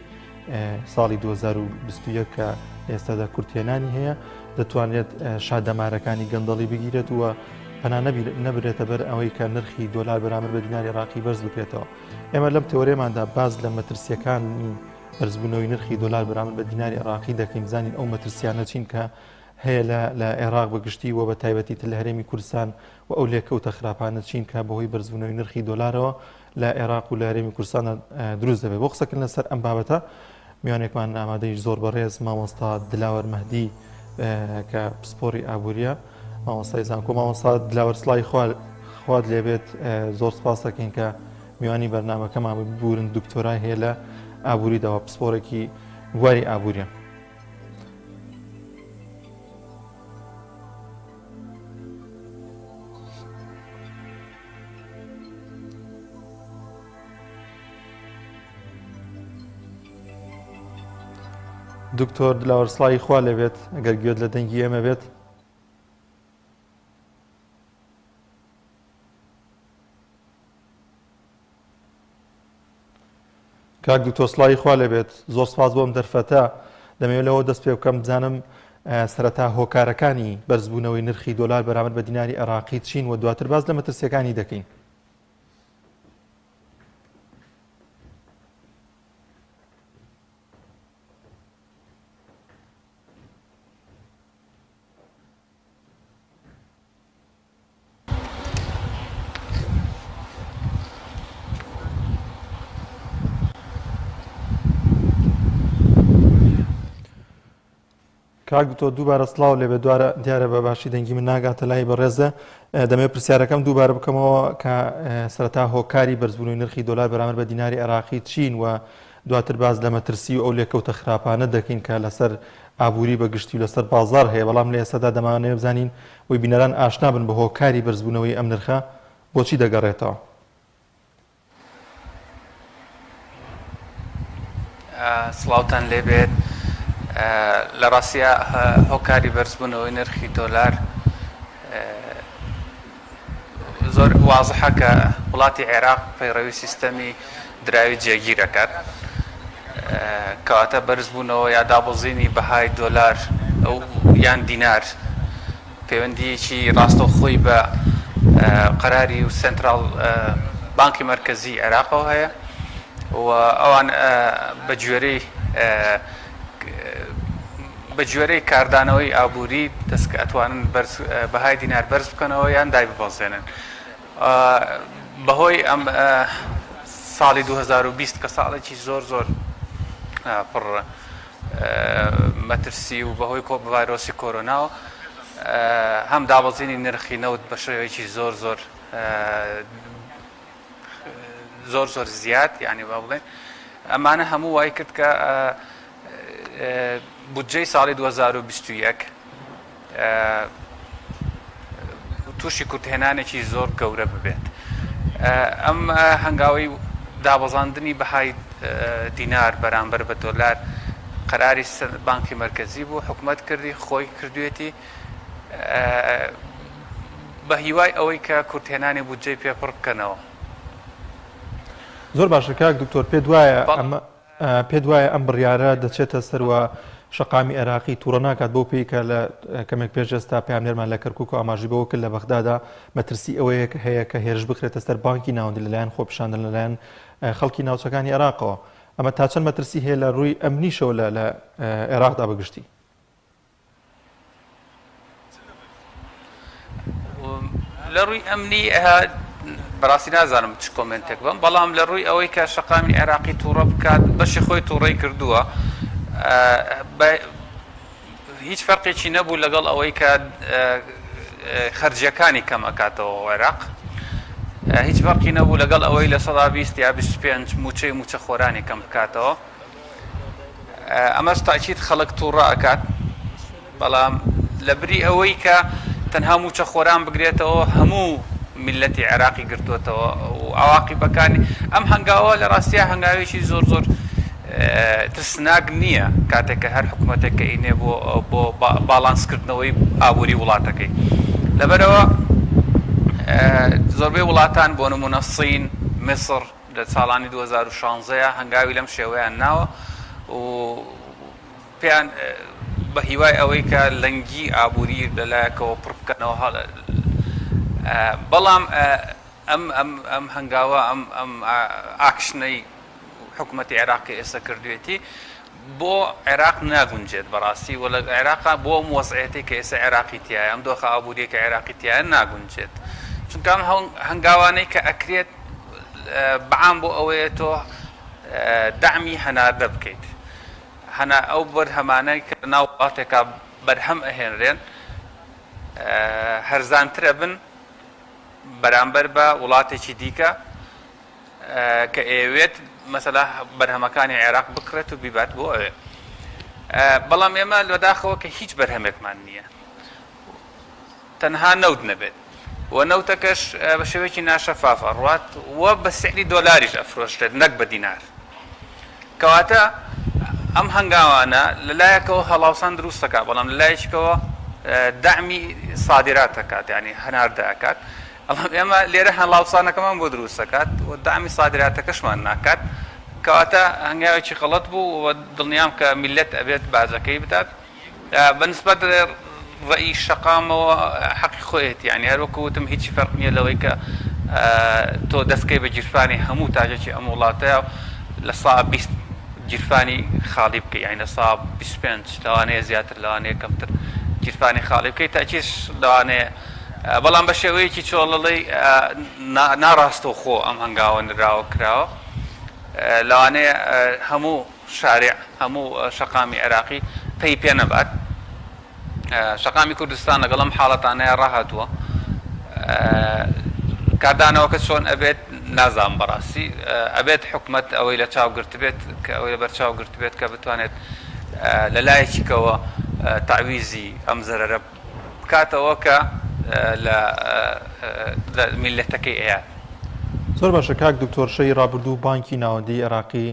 ساڵی 2021 کە ئێستادا کورتێنانی هەیە دەتوانێت شادەمارەکانی گەندەڵی بگیرێت وە پەنا نەبرێتە بەر ئەوەی کە نرخی دۆلار بەرامبەر بە دیناری عێراقی بەرز بکرێتەوە. ئێمە لەم تێوەرێماندا باز لە مەترسیەکانی بەرزبوونەوەی نرخی دۆلار بەرامبەر بە دیناری عێراقی دەکەین بزانین ئەو مەترسیانە چین کە هەیە لە عێراق بەگشتی و بە تایبەتی تر لە هەرێمی کوردستان و ئەو لێکەوتە خراپانە چین کە بەهۆی بەرزبوونەوەی نرخی دۆلارەوە لە عێراق و لە هەرێمی کوردستانە دروست دەبێت. بۆ قسەکردن لەسەر ئەم بابەتە میوانێکمان ئامادەی زۆر بەڕێز مامۆستا دلاوەر مەهدی کە پسپۆری ئابووریە مامۆستای زانکۆ مامۆستا دلاوەر سڵای خوارد لێبێت زۆر سپاس دەکەین کە میوانی بەرنامەکەمان ببورن دکتۆرای هەیە لە ئابووریداوە پسپۆرێکی واری ئابووریە. دکتۆر دلاوەر سڵای خوا لێبێت ئەگەر گوێت لە دەنگی ئێمە بێت. کاک دکتۆر سڵای خوا لێبێت زۆر سپاس بۆم دەرفەتە دەمەوێت لەوە دەست پێ بکەم بزانم سەرەتا هۆکارەکانی بەرزبوونەوەی نرخی دۆلار بەرامبەر بە دیناری عێراقی چین و دواتر باز لە مەترسیەکانی دەکەین. کاک دکتۆر دووبارە سڵاو لێبێ دیارە بە باشی دەنگی من ناگاتە لای بەڕێزە دەمەوێت پرسیارەکەم دووبارە بکەمەوە کە سەرەتا هۆکاری بەرزبوونەوەی نرخی دۆلار بەرامبەر بە دیناری عێراقی چین و دواتر باز لە مەترسی و ئەو لێکەوتە خراپانە دەکەین کە لەسەر ئابووری بەگشتی و لەسەر بازار هەیە بەڵام لە ئێستادا دەمانەوێت بزانین وی بینەران ئاشنا بن بە هۆکاری بەرزبوونەوەی ئەم نرخە بۆچی دەگەڕێتەوە. سڵاوتان لێبێت لە ڕاستیە هۆکاری بەرزبوونەوەی نرخی دۆلار زۆر وازحە کە وڵاتی عێراق پەیڕەوی سیستەمی دراوی جێگیرەکات کەواتە بەرزبوونەوە یا دابەزینی بەهای دۆلار یان دینار پەیوەندیەکی ڕاستەوخۆی بە قەراری و سنترال بانکی مرکزی عێراقەوە هەیە و ئەوان بە گوێرەی کاردانەوەی ئابووری دەست کە ئەتوانن بەهای دینار بەرز بکەنەوە یان دای ببەزێنن. بەهۆی ئەم ساڵی 2020 کە ساڵێکی زۆر پڕ مەترسی و بەهۆی ڤایرۆسی کۆرۆناوە هەم دابەزینی نرخی نەوت بە شێوەیەکی زۆر زیاد یعنی با بڵێن ئەمانە هەموو وای کرد کە بودجەی ساڵی 2021 تووشی کورتهێنانێکی زۆر گەورە ببێت. ئەم هەنگاوی دابەزاندنی بەهای دینار بەرامبەر بە دۆلار قەراری بانکی مرکزی بوو، حکومەت کردی خۆی کردوێتی بە هیوای ئەوەی کە کورتهێنانی بودجەی پێپڕ بکەنەوە. زۆر باشە کاک دکتۆر، پێ وایە ئەم بڕیارە دەچێتە سەروە شەقامی عێراقی تووڕە ناکات بۆ پێی کە لە کەمێک پێش ئێستا پامنێرمان لە کەرکووک و ئاماژی بەوە کرد لە بەغدادا مەترسی ئەوەیە کە هەیە کە هێرش بکرێتە سەر بانکی ناوەندی لەلایەن خۆپیشاندن لەلایەن خەڵکی ناوچەکانی عێراقەوە. ئەمە تا چەند مەترسی هەیە لە ڕووی ئەمنیشەوە لە عێراقدا بەگشتی؟ لە ڕووی ئەمنی بەڕاستی نازانم چ کۆمنتێک بم، بەڵام لە ڕووی ئەوەی کە شەقامی عێراقی تووڕە بکات بەشی خۆی تووڕەی کردووە، هیچ فەرقێکی نەبوو لەگەڵ ئەوەی کە خەرجیەکانی کەم ئەکاتەوە عێراق، هیچ فەرقی نەبوو لەگەڵ ئەوەی لە 120 یا 25 موچە خۆرانی کەم بکاتەوە. ئەمەش تاکید خەڵک تووڕە ئەکات، بەڵام لە بری ئەوەی کە تەنها موچە خۆران بگرێتەوە هەموو میلەتی عێراقی گرتووەتەوە و عواقیبەکانی ئەم هەنگاوە لە ڕاستیە هەنگاوێکی زۆر ترسناک نییە کاتێک کە هەر حکوومەتێک کە ئینێ بۆ باڵانسکردنەوەی ئابووری وڵاتەکەی. لەبەرەوە زۆربەی وڵاتان بۆ نمونە سین، میسر لە ساڵانی 2016 هەنگاوی لەم شێوەیان ناوە و پێیان بە هیوای ئەوەی کە لەنگی ئابووری لەلایەکەوە پڕ بکەنەوە. بەڵام ئەم هەنگاوە ئەم ئاکشنەی حکوومەتی عێراقی ئێستا کردوێتی بۆ عێراق ناگونجێت بەڕاستی، و لە عێراقا بۆ ئەم وەزعەتی کە ئێستا عێراقی تایە، ئەم دۆخە ئابووریە کە عێراقی تایە ناگونجێت، چونکە ئەم هەنگاوانەی کە ئەکرێت بەعام بۆ ئەوەیە تۆ دامی هەناردە بکەیت، هەنا ئەو بەرهەمانەی کە ناو وڵاتێکا بەرهەم ئەهێنرێن هەرزانترە بن بەرامبەر بە وڵاتێکی دیکە کە ئێوێت مەسەلا بەرهەمەکانی عێراق بکرێت و بیبات بۆ ئەوێ. بەڵام ئێمە لەداخەوە کە هیچ بەرهەمێکمان نییە، تەنها نەوت نەبێت و نەوتەکەش بە شێوەیەکی ناشەفافە ڕوات وە بە سعری دۆلاریش ئەفرۆشتێت نەک بە دینار، کەواتە ئەم هەنگاوانە لەلایەکەوە هەڵاوسان دروست دەکات، بەڵام لەلایەکەوە دامی صادرات دەکات، یعنی هەناردە ئەکات. ئەڵام ئێمە لێرە هەڵاوسانەکەمان بۆ دروست دەکات و دامی صادراتەکەشمان ناکات، کەواتە هەنگاوێکی غەڵەت بوو و دڵنیام کە میلەت ئەبێت بازەکەی بدات بەنسبەت ڕەئی شەقامەوە حەقی خۆیەتی، یعنی هەروەکو وتم هیچی فەرق نییە لەوەی کە تۆ دەستکەی بە گیرفانی هەموو تاجێکی ئەم وڵاتەیە لە سا 20 گیرفانی خاڵی بکەی، یعنی لە سا 25 لەوانەیە زیاتر لەوانەیە کەمتر گیرفانی خاڵی بکەیت تاکیش لەوانەیە، بەڵام بە شێوەیەکی چۆڵەڵی ناڕاستە خۆ ئەم هەنگاوە نراوە کراوە، لەوانەیە هەموو شارع هەموو شەقامی عێراقی پێی پێ نەبات. شەقامی کوردستان لەگەڵ ئەم حاڵەتانەیە ڕاهاتووە، کاردانەوەکە چۆن ئەبێت نازانم بەڕاستی، ئەبێت حکومەت ئەوەی لە چاوگرت بێت کە ئەوەی لە بەرچاوگرت بێت کە بتوانێت لەلایەکیکەوە تعویزی ئەم زەرەرە بکاتەوە کە لە میلەتەکەی ئەیە. زۆر باشە کاک دکتۆر، شەی ڕابردوو بانکی ناوەندی عێراقی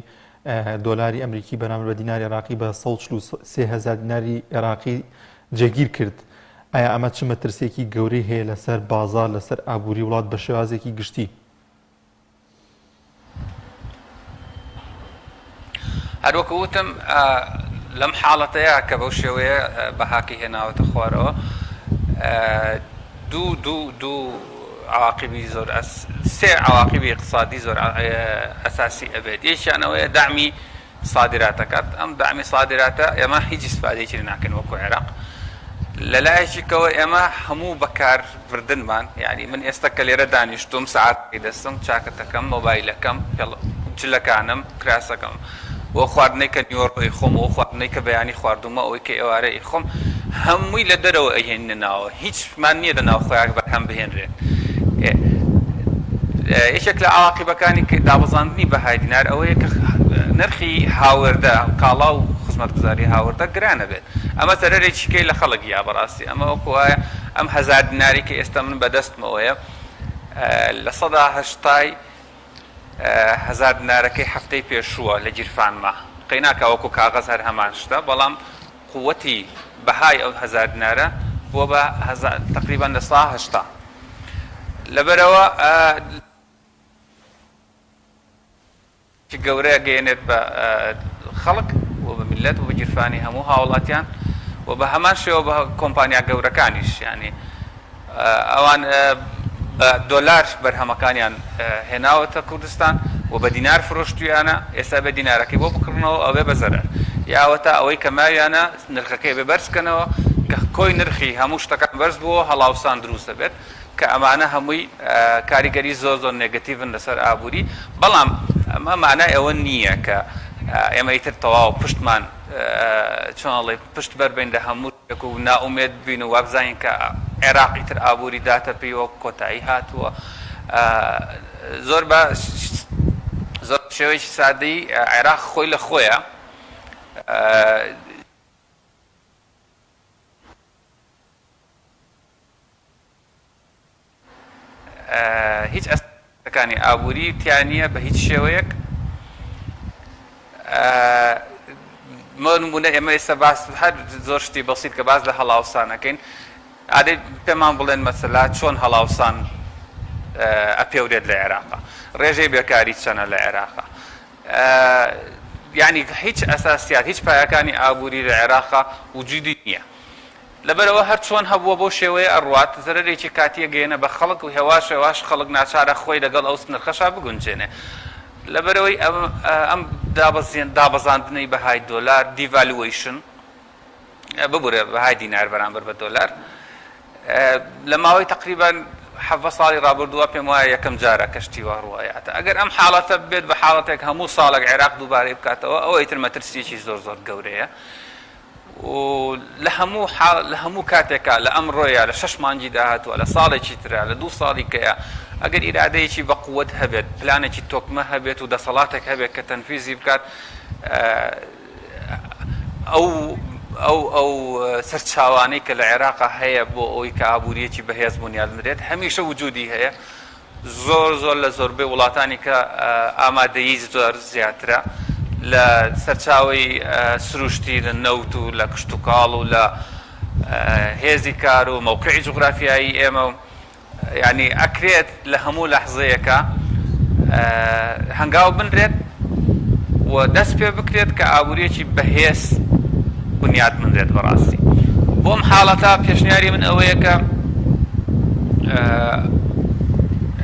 دۆلاری ئەمریکی بەرامبەر بە دیناری عێراقی بە 143,000 دیناری عێراقی جێگیر کرد. ئایا ئەمە چ مەترسێکی گەورەی هەیە لەسەر بازار لەسەر ئابووری وڵات بە شێوازێکی گشتی؟ هەروەکو وتم لەم حاڵەتەیە کە بەو شێوەیە بەهاکی هێناوەتە خوارەوە دوو عواقبی زۆر سێ عواقبی اقتصادی زۆر ئەساسی ئەبێت. یەکیانەوەیە دامی صادراتەکەات، ئەم دامی صادراتە ئێمە هیچ ئیسفادەیەکی ناکەین وەکو عێراق، لەلایەکیکەوە ئێمە هەموو بەکاربردنمان، یعنی من ئێستا کە لێرە دانیشتوم سعاتێکی دەستم چاکەتەکەم مۆبایلەکەم جلەکانم کراسەکەم و خواردنەی کە نیوەڕۆی خۆم و خواردنەی کە بەیانی خواردومە ئەوەی کە ئێوارەی خۆم هەمووی لە دەرەوە ئەهێنە ناوە هیچمان نییە لە ناو خۆیان بەرهەم بهێنرێت. یەکێک لە عواقبەکانی کە دابەزاندنی بەهای دینار ئەوەیە کە نرخی هاوردە کاڵا و خزمەتگوزاری هاوردە گرانە بێت. ئەمە سەرەرێکی کەی لە خەڵک یا بەڕاستی ئەمە وەکو وایە ئەم 1000 دیناری کە ئێستا من بەدەستمەوەیە لە 180 1000 دینارەکەی هەفتەی پێشووە لە گیرفانما قەیناکە وەکو کاغەز هەر هەمان شتە بەڵام قووەتی بەهای ئەو 1000 دینارە بووە بە تقریبا لە 180 لەبەرەوە گەورەیە گەیەنێت بە خەڵک و بە میلەت و بە گیرفانی هەموو هاوڵاتیان و بە هەمان شێوە بە کۆمپانیا گەورەکانیش ینی ئەوان دۆلار بەرهەمەکانیان هێناوەتە کوردستان و بە دینار فرۆشتویانە ئێستا بە دینارەکەی بۆ بکڕنەوە ئەوێ بە زەرەر یاوەتە ئەوەی کە ماویانە نرخەکەی بێ بەرزکەنەوە کە کۆی نرخی هەموو شتەکان بەرز بووە هەڵاوسان دروستە بێت کە ئەمانە هەمووی کاریگەری زۆر زۆر نێگەتیڤن لەسەر ئابووری بەڵام ئەمە مانای ئەوە نییە کە ئێمە ئیتر تەواو پشتمان چۆنڵێ پشت بەربین لە هەموو و ناومێت بین و وابزانین کە عێراقی تر ئابووری داتە پێیەوە کۆتایی هاتووە زۆر بە زۆر شێوەیەکی سادەی عێراق خۆی لە خۆیە هیچ ئەسەکانی ئابووری تیانە بە هیچ شێوەیەک نمونە ئێمە ئێستا باس هەر زۆر شتی بەسیت کە باز لە هەڵاوسانەکەین ئادەی پێمان بڵێن مەسەلا چۆن هەڵاوسان ئەپێورێت لە عێراقا ڕێژەی بێکاری چەنە لە عێراقا یعنی هیچ ئەساسیات هیچ پایەکانی ئابووری لە عێراقا وجودی نییە لەبەرەوە هەر چۆن هەبووە بۆ شێوەیە ئەڕوات زەرێکی کاتیە گەێنە بە خەڵک و هێواش هێواش خەڵک ناچارە خۆی لەگەڵ ئەو نرخەشا بگونجێنێ لەبەرەوەی ئەم دابەزاندنەی بەهای دۆلار دیڤالویشن ببورە بەهای دینار بەرامبەر بە دۆلار لە ماوەی تقریبان 7 ساڵی ڕابردووە پێم وایە یەکەم جارە کەشتیوە ڕوایەتە ئەگەر ئەم حاڵەتە بێت بە حاڵەتێک هەموو ساڵێک عێراق دووبارەی بکاتەوە ئەوە ئیتر مەترسیەکی زۆر زۆر گەورەیە و لە هەموو کاتێکە لە ئەمڕۆیە لە 6 مانگی داهاتووە لە ساڵێکی ترە لە 2 ساڵی کەیە ئەگەر ئیرادەیەکی بە قووەت هەبێت پلانێکی تۆکمە هەبێت و دەسەڵاتێک هەبێت کە تەنفیزی بکات ئەو سەرچاوانەی کە لە عێراقا هەیە بۆ ئەوی کە ئابووریەکی بەهێز بنیادنرێت هەمیشە وجودی هەیە زۆر زۆر لە زۆربەی وڵاتانی کە ئامادەیی زۆر زیاترە لە سەرچاوی سروشتی لە نەوت و لە کشت و کاڵ و لە هێزی کار و موقعی جوغرافیایی ئێمە یعنی ئەکرێت لە هەموو لەحزەیەکە هەنگاو بنرێت و دەست پێ بکرێت کە ئابووریەکی بەهێز بنیاد بنرێت بەڕاستی بۆم حاڵەتە پێشنیاری من ئەوەیە کە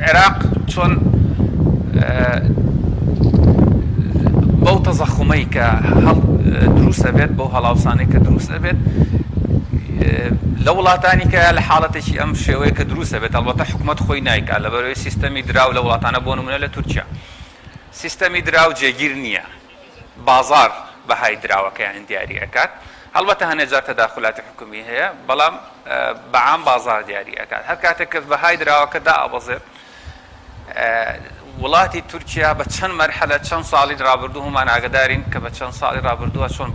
عێراق چۆن بەو تەزەخومەی کە دروستە بێت بەو هەڵاوسانەی کە دروستە بێت لە وڵاتانی کە لە حاڵەتێکی ئەم شێوەیە کە دروستە بێت ئەڵبەتە حکومەت خۆی نایکات لەبەرەوەی سیستەمی دراو لە وڵاتانە بۆ نمونە لە تورکیا سیستەمی دراو جێگیر نییە بازار بەهای دراوەکەیان دیاری ئەکات هەڵبەتە هەنێجار تەداخلاتی حکومی هەیە بەڵام بەعام بازار دیاری ئەکات هەر کاتێک کە بەهای دراوەکە دائەبەزێت وڵاتی تورکیا بە چەند مەرحەلە چەند ساڵی ڕابردوو هەمان ئاگدارین کە بە چەند ساڵی ڕابردووە چۆن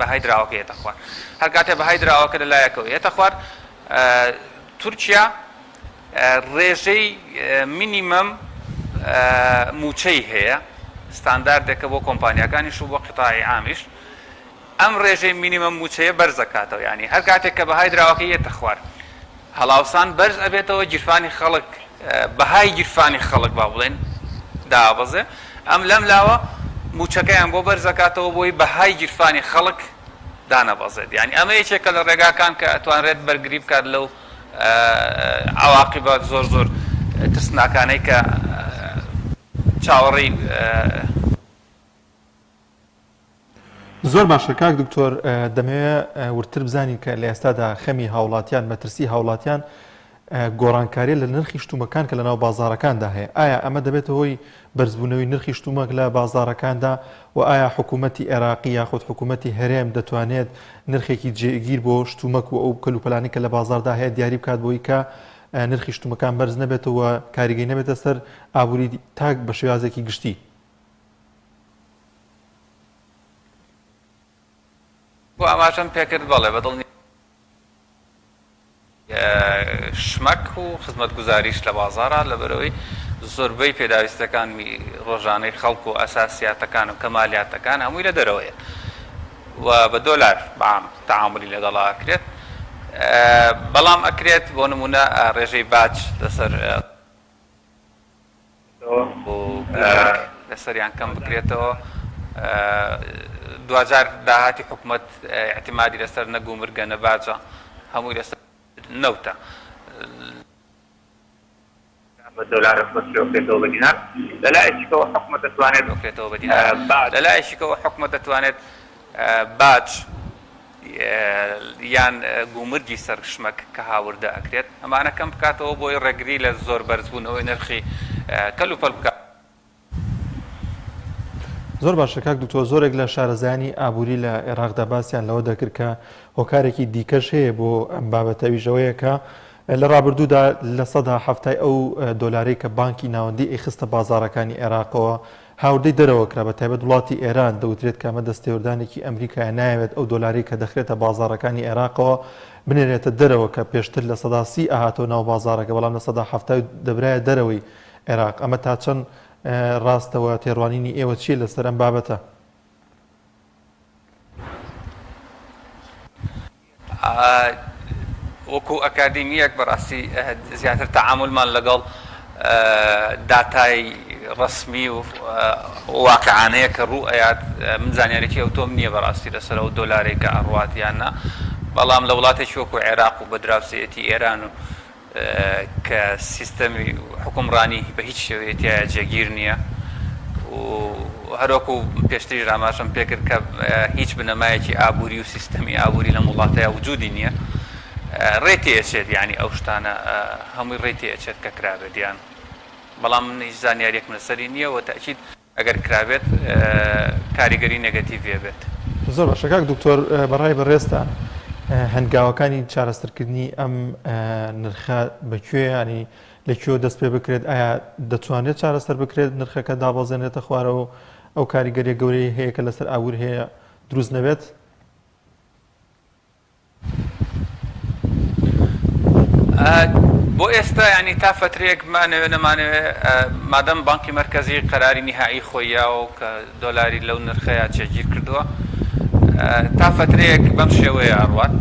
بەهای دراوەکە هێتە خوارد هەر کاتێ بەهای دراوەکە لەلایەکەوە هێتە خوارد تورکیا ڕێژەی مینیمەم موچەی هەیە ستانداردێکە بۆ کۆمپانیەکانیش و بۆ قیتاعی عامیش ئەم ڕێژەی مینیمەم موچەیە بەرزەکاتەوە ینی هەر کاتێک کە بەهای دراوەکە هێتە خوارد هەڵاوسان بەرز ئەبێتەوە گیرفانی خەڵک بەهای گیرفانی خەڵک با بڵێن دابەزێ ئەم لەم لاوە موچەکەیان بۆ بەرزەکاتەوە بۆی بەهای گیرفانی خەڵک دانەبەزێت یعنی ئەمە یەکێکە لە ڕێگاکان کە ئەتوانرێت بەرگری بکات لەو عواقبات زۆر زۆر ترسناکانەی کە چاوەڕێی زۆر باشە کاک دکتۆر دەمەوێت ورتر بزانین کە لە ئێستادا خەمی هاوڵاتیان مەترسی هاوڵاتیان گۆڕانکاری لە نرخی شتومەکان کە لەناو بازارەکاندا هەیە ئایا ئەمە دەبێت هۆی بەرزبوونەوەی نرخی شتومەک لە بازارەکاندا و ئایا حکوومەتی عێراقی یاخود حکوومەتی هەرێم دەتوانێت نرخێکی جێگیر بۆ شتومەک و ئەو کەلوپەلانی کە لە بازاردا هەیە دیاری بکات بۆی کە نرخی شتومەکان بەرز نەبێتەوە کاریگەی نەبێتە سەر ئابووری تاک بە شێوازێکی گشتی. بۆ ئاماژەم پێکرد بەڵێ بەدڵنی شمەک و خزمەتگوزاریش لە بازارە لەبەرەوەی زۆربەی پێداویستەکانی ڕۆژانەی خەڵک و ئەساسیاتەکان و کەمالیاتەکان هەمووی لە دەرەوەیە و بە دۆلار بەعام تەعاملی لەگەڵا ئەکرێت بەڵام ئەکرێت بۆ نمونە ڕێژەی باج لەسەریان کەم بکرێتەوە دوجار داهاتی حکوومەت اعتیمادی لەسەر نەگو مرگە نەباجە هەمووی لەسەر نەوتە دۆلار بکرێتەوە بە دینار لەلایەکەوە حکوومەت دەتوانێت بکرێتەوە بە دینار لەلایەکەوە حکوومەت دەتوانێت باج یان گومرگی سەر شمەک کە هاوردە ئەکرێت ئەمانە کەم بکاتەوە بۆی ڕێگری لە زۆر بەرزبوونەوەی نرخی کەلوپەل بکات. زۆر باشە کاک دوکتۆر زۆرێک لە شارەزایانی ئابووری لە عێراقدا باسییان لەوە دەکرد کە هۆکارێکی دیکەش هەیە بۆ ئەم بابەتەویژەوەیە کە لە ڕابردوودا لە سەدا هەفتای ئەو دۆلارەی کە بانکی ناوەندی ئیخستە بازارەکانی عێراقەوە هاوردەی دەرەوە کرا بە تایبەت وڵاتی ئێران دەوترێت کە ئەمە دەستێوەردانێکی ئەمریکای نایەوێت ئەو دۆلاری کە دەخرێتە بازارەکانی عێراقەوە بنێرێتە دەرەوە کە پێشتر لە سەدا 30 ئاهاتەوە ناو بازارەکە بەڵام لە سەدا هەفتای دەبرایە دەرەوەی عێراق ئەمە تا چەند ڕاستەوە تێڕوانینی ئێوە چیە لەسەر ئەم بابەتە؟ وەکو ئەکادیمیەک بەڕاستی زیاتر تەعاملمان لەگەڵ داتای ڕسمی و واقعانەیە کە ڕوو ئەیات من زانیارێکی ئەو تۆم نییە بەڕاستی لەسەر ئەو دۆلارێک کە ئەڕواتیاننا بەڵام لە وڵاتێکی وەکو عێراق و بە دراوسێتی ئێران و کە سیستەمی حکومڕانی بە هیچ شێوەیەتیایە جێگیر نییە و هەروەکو پێشتری ڕاماشم پێکرد کە هیچ بنەمایەکی ئابووری و سیستەمی ئابووری لە وڵاتەیە وجودی نییە ڕێتی ئەچێت یعنی ئەو شتانە هەمووی ڕێتی ئەچێت کە کرابێت یان بەڵام من هیچ زانیاریەک لەسەری نییە و تاکید ئەگەر کرابێت کاریگەری نێگەتیڤێ بێت. زۆر باشە کاک دوکتۆر بەڕای بەڕێستان هەنگاوەکانی چارەسەرکردنی ئەم نرخە بەکوێ ینی لەکوێ دەست پێ بکرێت ئایا دەتوانێت چارەسەر بکرێت نرخەکە دابەزێنێتە خوارەوە ئەو کاریگەری گەورەی هەیە کە لەسەر ئاور هەیە دروست نەبێت؟ بۆ ئێستا ینی تا فترێک مانەوێ نەمانەوێ مادەم بانکی مرکزی قەراری نهایی خۆیاوە کە دۆلاری لەو نرخەیە جێگیر کردووە تا فترەیەک بەم شێوەیە ئەڕوات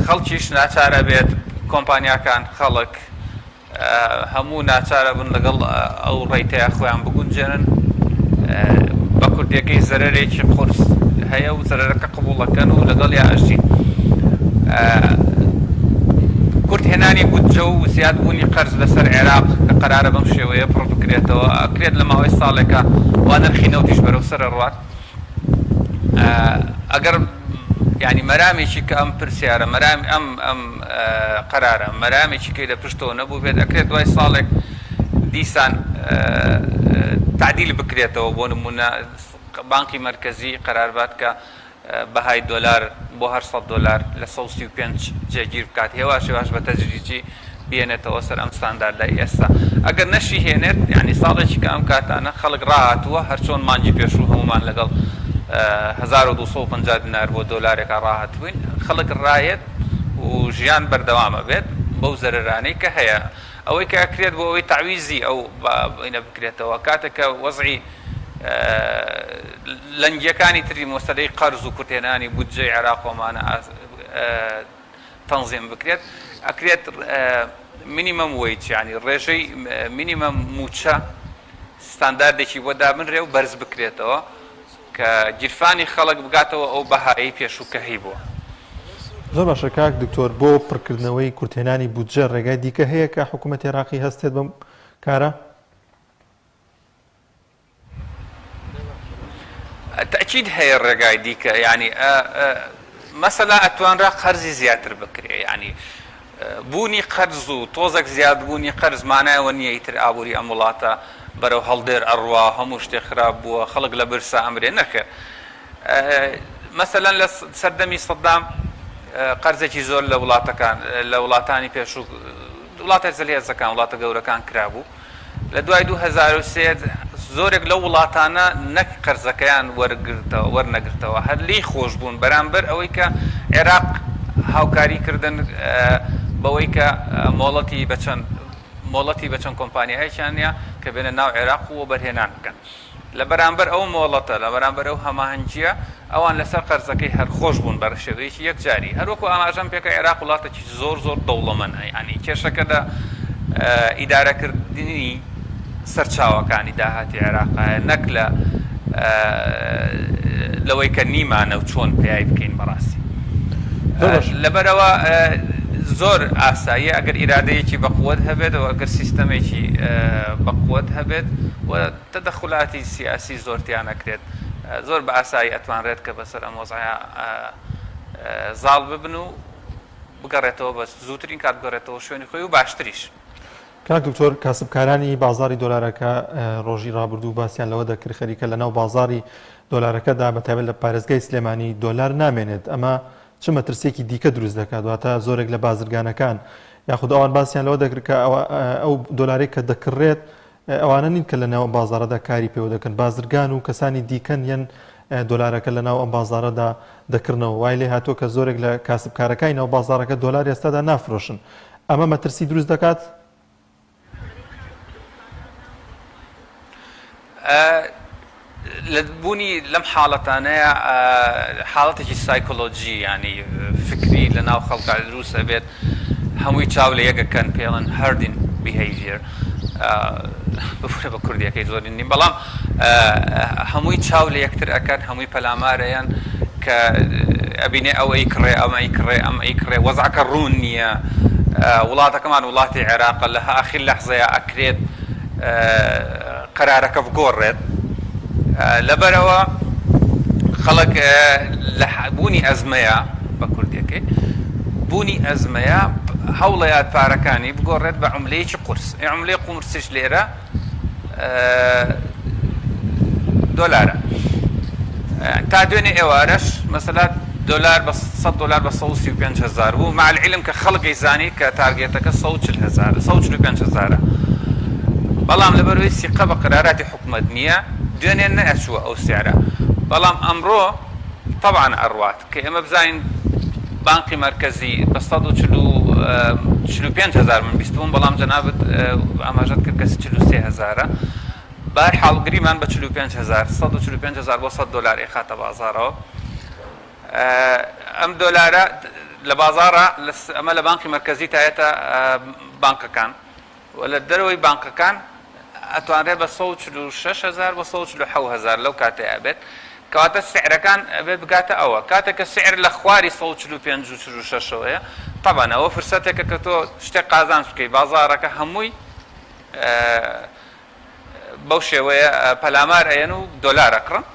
خەڵکیش ناچارە بێت کۆمپانیاکان خەڵک هەموو ناچارە بن لەگەڵ ئەو ڕێیتەیە خۆیان بگونجێنن بە کوردیەکەی زەرەرێکی قورس هەیە و زەرەرەکە قبوڵەکەن و لەگەڵ یا ئەژین کورت هێنانی بودجە و زیادبوونی قەرز لەسەر عێراق کە قەرارە بەم شێوەیە پڕ بکرێتەوە ئەکرێت لە ماوەی ساڵێکە وا نرخی نەوتیش بەرەو سەرە ڕوات ئەگەر ینی مەرامێکی کە ئەم پرسیارە مەرامی ئەم قەرارە مەرامێکی کەی لە پشتەوە نەبوو بێت ئەکرێت دوای ساڵێک دیسان تعدیل بکرێتەوە بۆ نمونە بانکی مرکزی قەراربات کە بەهای دۆلار بۆ 800 دۆلار لە 135 جێگیر بکات هێوا شێواش بە تەجریجی بێنێتەوە سەر ئەم ستانداردای ئێستا ئەگەر نەشی هێنێت ینی ساڵێکی کە ئەم کاتانە خەڵک ڕاهاتووە هەرچۆن مانجی پێشوو هەمومان لەگەڵ 1250 دینار بۆ دۆلارێکە ڕاهاتبووین خەڵک ڕایەت و ژیان بەردەوامە بێت بەو زەرەرانەی کە هەیە ئەوەی کە ئەکرێت بۆ ئەوەی تعویزی ئەو بینە بکرێتەوە کاتێکە وەزعی لەنگیەکانی تری مۆستەدەی قەرز و کورتێنانی بودجەی عێراقۆمانە تەنزیم بکرێت ئەکرێت مینیمەم وەیج ینی ڕێژەی مینیمەم موچە ستانداردێکی بۆ دابنرێ و بەرز بکرێتەوە کە گیرفانی خەڵک بگاتەوە ئەو بەهایی پێشووکەهی بووە. زۆر باشە کاک دکتۆر بۆ پڕکردنەوەی کورتێنانی بودجە ڕێگای دیکە هەیە کە حکوومەتی عێراقی هەستێت بەم کارە؟ تأكيد هي الرقاي ديك يعني مثلا اتوان راق خرزي زياتر بكري يعني بوونی قەرز و تۆزێک زیادبوونی قەرز مانایەوە نییە ئیتر ئابووری ئەم وڵاتە بەرەو هەڵدێر ئەڕوا هەموو شتێک خراپ بووە خەڵک لە برسا ئەمرێ نەکرد. مەسەلەن لە سەردەمی سەدام قەرزێکی زۆر لە وڵاتەکان لە وڵاتانی پێشوو وڵاتە جەلێزەکان وڵاتە گەورەکان کرابوو. لە دوای 2003 زۆرێک لەو وڵاتانە نەک قەرزەکەیان وەرنەگرتەوە هەر لی خۆش بوون بەرامبەر ئەوەی کە عێراق هاوکاری کردن بەوەی کە مۆڵەتی بە چەند کۆمپانیایەکیانە کە بێنە ناو عێراق و بەرهێنان بکەن. لە بەرامبەر ئەو مۆڵەتە لە بەرامبەر ئەو هەماهەنگیە ئەوان لەسەر قەرزەکەی هەر خۆش بوون بە شێوەیەکی یەکجاری. هەروەکو ئاماژەم پێکە عێراق وڵاتێکی زۆر دەوڵەمەندە، ینی کێشەکە لە ئیدارەکردنی سەرچاوەکانی داهاتی عێراقایە نەک لەوەی کە نیمانە و چۆن پێیای بکەین بەڕاستی. لەبەرەوە زۆر ئاساییە ئەگەر ئیرادەیەکی بەقوت هەبێت و ئەگەر سیستەمێکی بەقوت هەبێت و تەدەخولاتی سیاسی زۆرتیان نەکرێت زۆر بە ئاسایی ئەتوانرێت کە بەسەر ئەم وەزعە زاڵ ببن و بگەڕێتەوە بە زووترین کات بگەڕێتەوە شوێنی خۆی و باشتریش. کاک دکتۆر کاسبکارانی بازاری دۆلارەکە ڕۆژی ڕابردوو باسییان لەوە دەکرد خەریکە لە ناو بازاری دۆلارەکەدا بەتایبەت لە پارێزگای سلێمانی دۆلار نامێنێت. ئەمە چ مەترسێکی دیکە دروست دەکات دواتە زۆرێک لە بازرگانەکان یاخود ئەوان باسییان لەوە دەکرد کە ئەو دۆلارێک کە دەکڕێت ئەوانە نین کە لە ناو بازارەدا کاری پێوە دەکەن بازرگان و کەسانی دیکەن یەن دۆلارەکە لە ناو ئەم بازارەدا دەکردنەوە وای لێ هاتووە کە زۆرێک لە کاسبکارەکانی ناو بازارەکە دۆلار ئێستادا نافرۆشن. ئەمە مەترسی دروست دەکات؟ لە بوونی لەم حاڵەتانەیە حاڵەتێکی سایکۆلۆجی ینی فکری لە ناو خەڵکا دروست ئەبێت هەمووی چاو لە یەکەکەن پێڵن هەردین بیهیڤیر بفرە بە کوردیەکەی زۆر نیم بەڵام هەمووی چاو لە یەکتر ئەکەن هەمووی پەلامارەیان کە ئەبینێ ئەوەی کڕێ ئەمەی کڕێ ئەمەی کڕێ وەزعەکە ڕوون نییە وڵاتەکەمان وڵاتی عێراقە لە ئاخر لەحزەیە ئەکرێت قەرارەکە بگۆڕێت لەبەرەوە خەڵک لە بوونی ئەزمەیە بە کوردیەکەی بوونی ئەزمەیە هەوڵەیات پارەکانی بگۆڕێت بە عوملەیەکی قورس عوملەی قورسش لێرە دۆلارە تا دوێنێ ئێوارەش مەسەلا دۆلار بە $100 بە 135,000 بوو مع العلم کە خەڵکی زانی کە تارگێتەکە 140,000 بەڵام لەبەرەوەی سیقە بە قراراتی حکومەت نییە دوێنێ نەئەچووە ئەو سیارە بەڵام ئەمڕۆ طبعا ئەڕوات کە ئێمە بزانین بانقی مرکزی بە 145,000 من بیستبووم بەڵام جەنابەت ئاماژەت کرد کە 43,000 بەهەرحاڵ گریمان بە 45,000 145,000 بۆ $100 ئێخاتە بازارەوە ئەم دۆلارە لە بازارە ئەمە لە بانقی مرکزی تایەتە بانکەکان و لە دەرەوەی بانکەکان ئەتوانرێت بە 146,000 بۆ 147,000 لەو کاتەیە بێت کەواتە سعرەکان ئەبێت بگاتە ئەوە کاتێک کە سعر لە خواری 145-146ەوەیە طبعا ئەوە فرسەتێکە کە تۆ شتێک قازانج بکەیت بازارەکە هەمووی بەو شێوەیە پەلامار ئەیەن و دۆلار ئەکڕن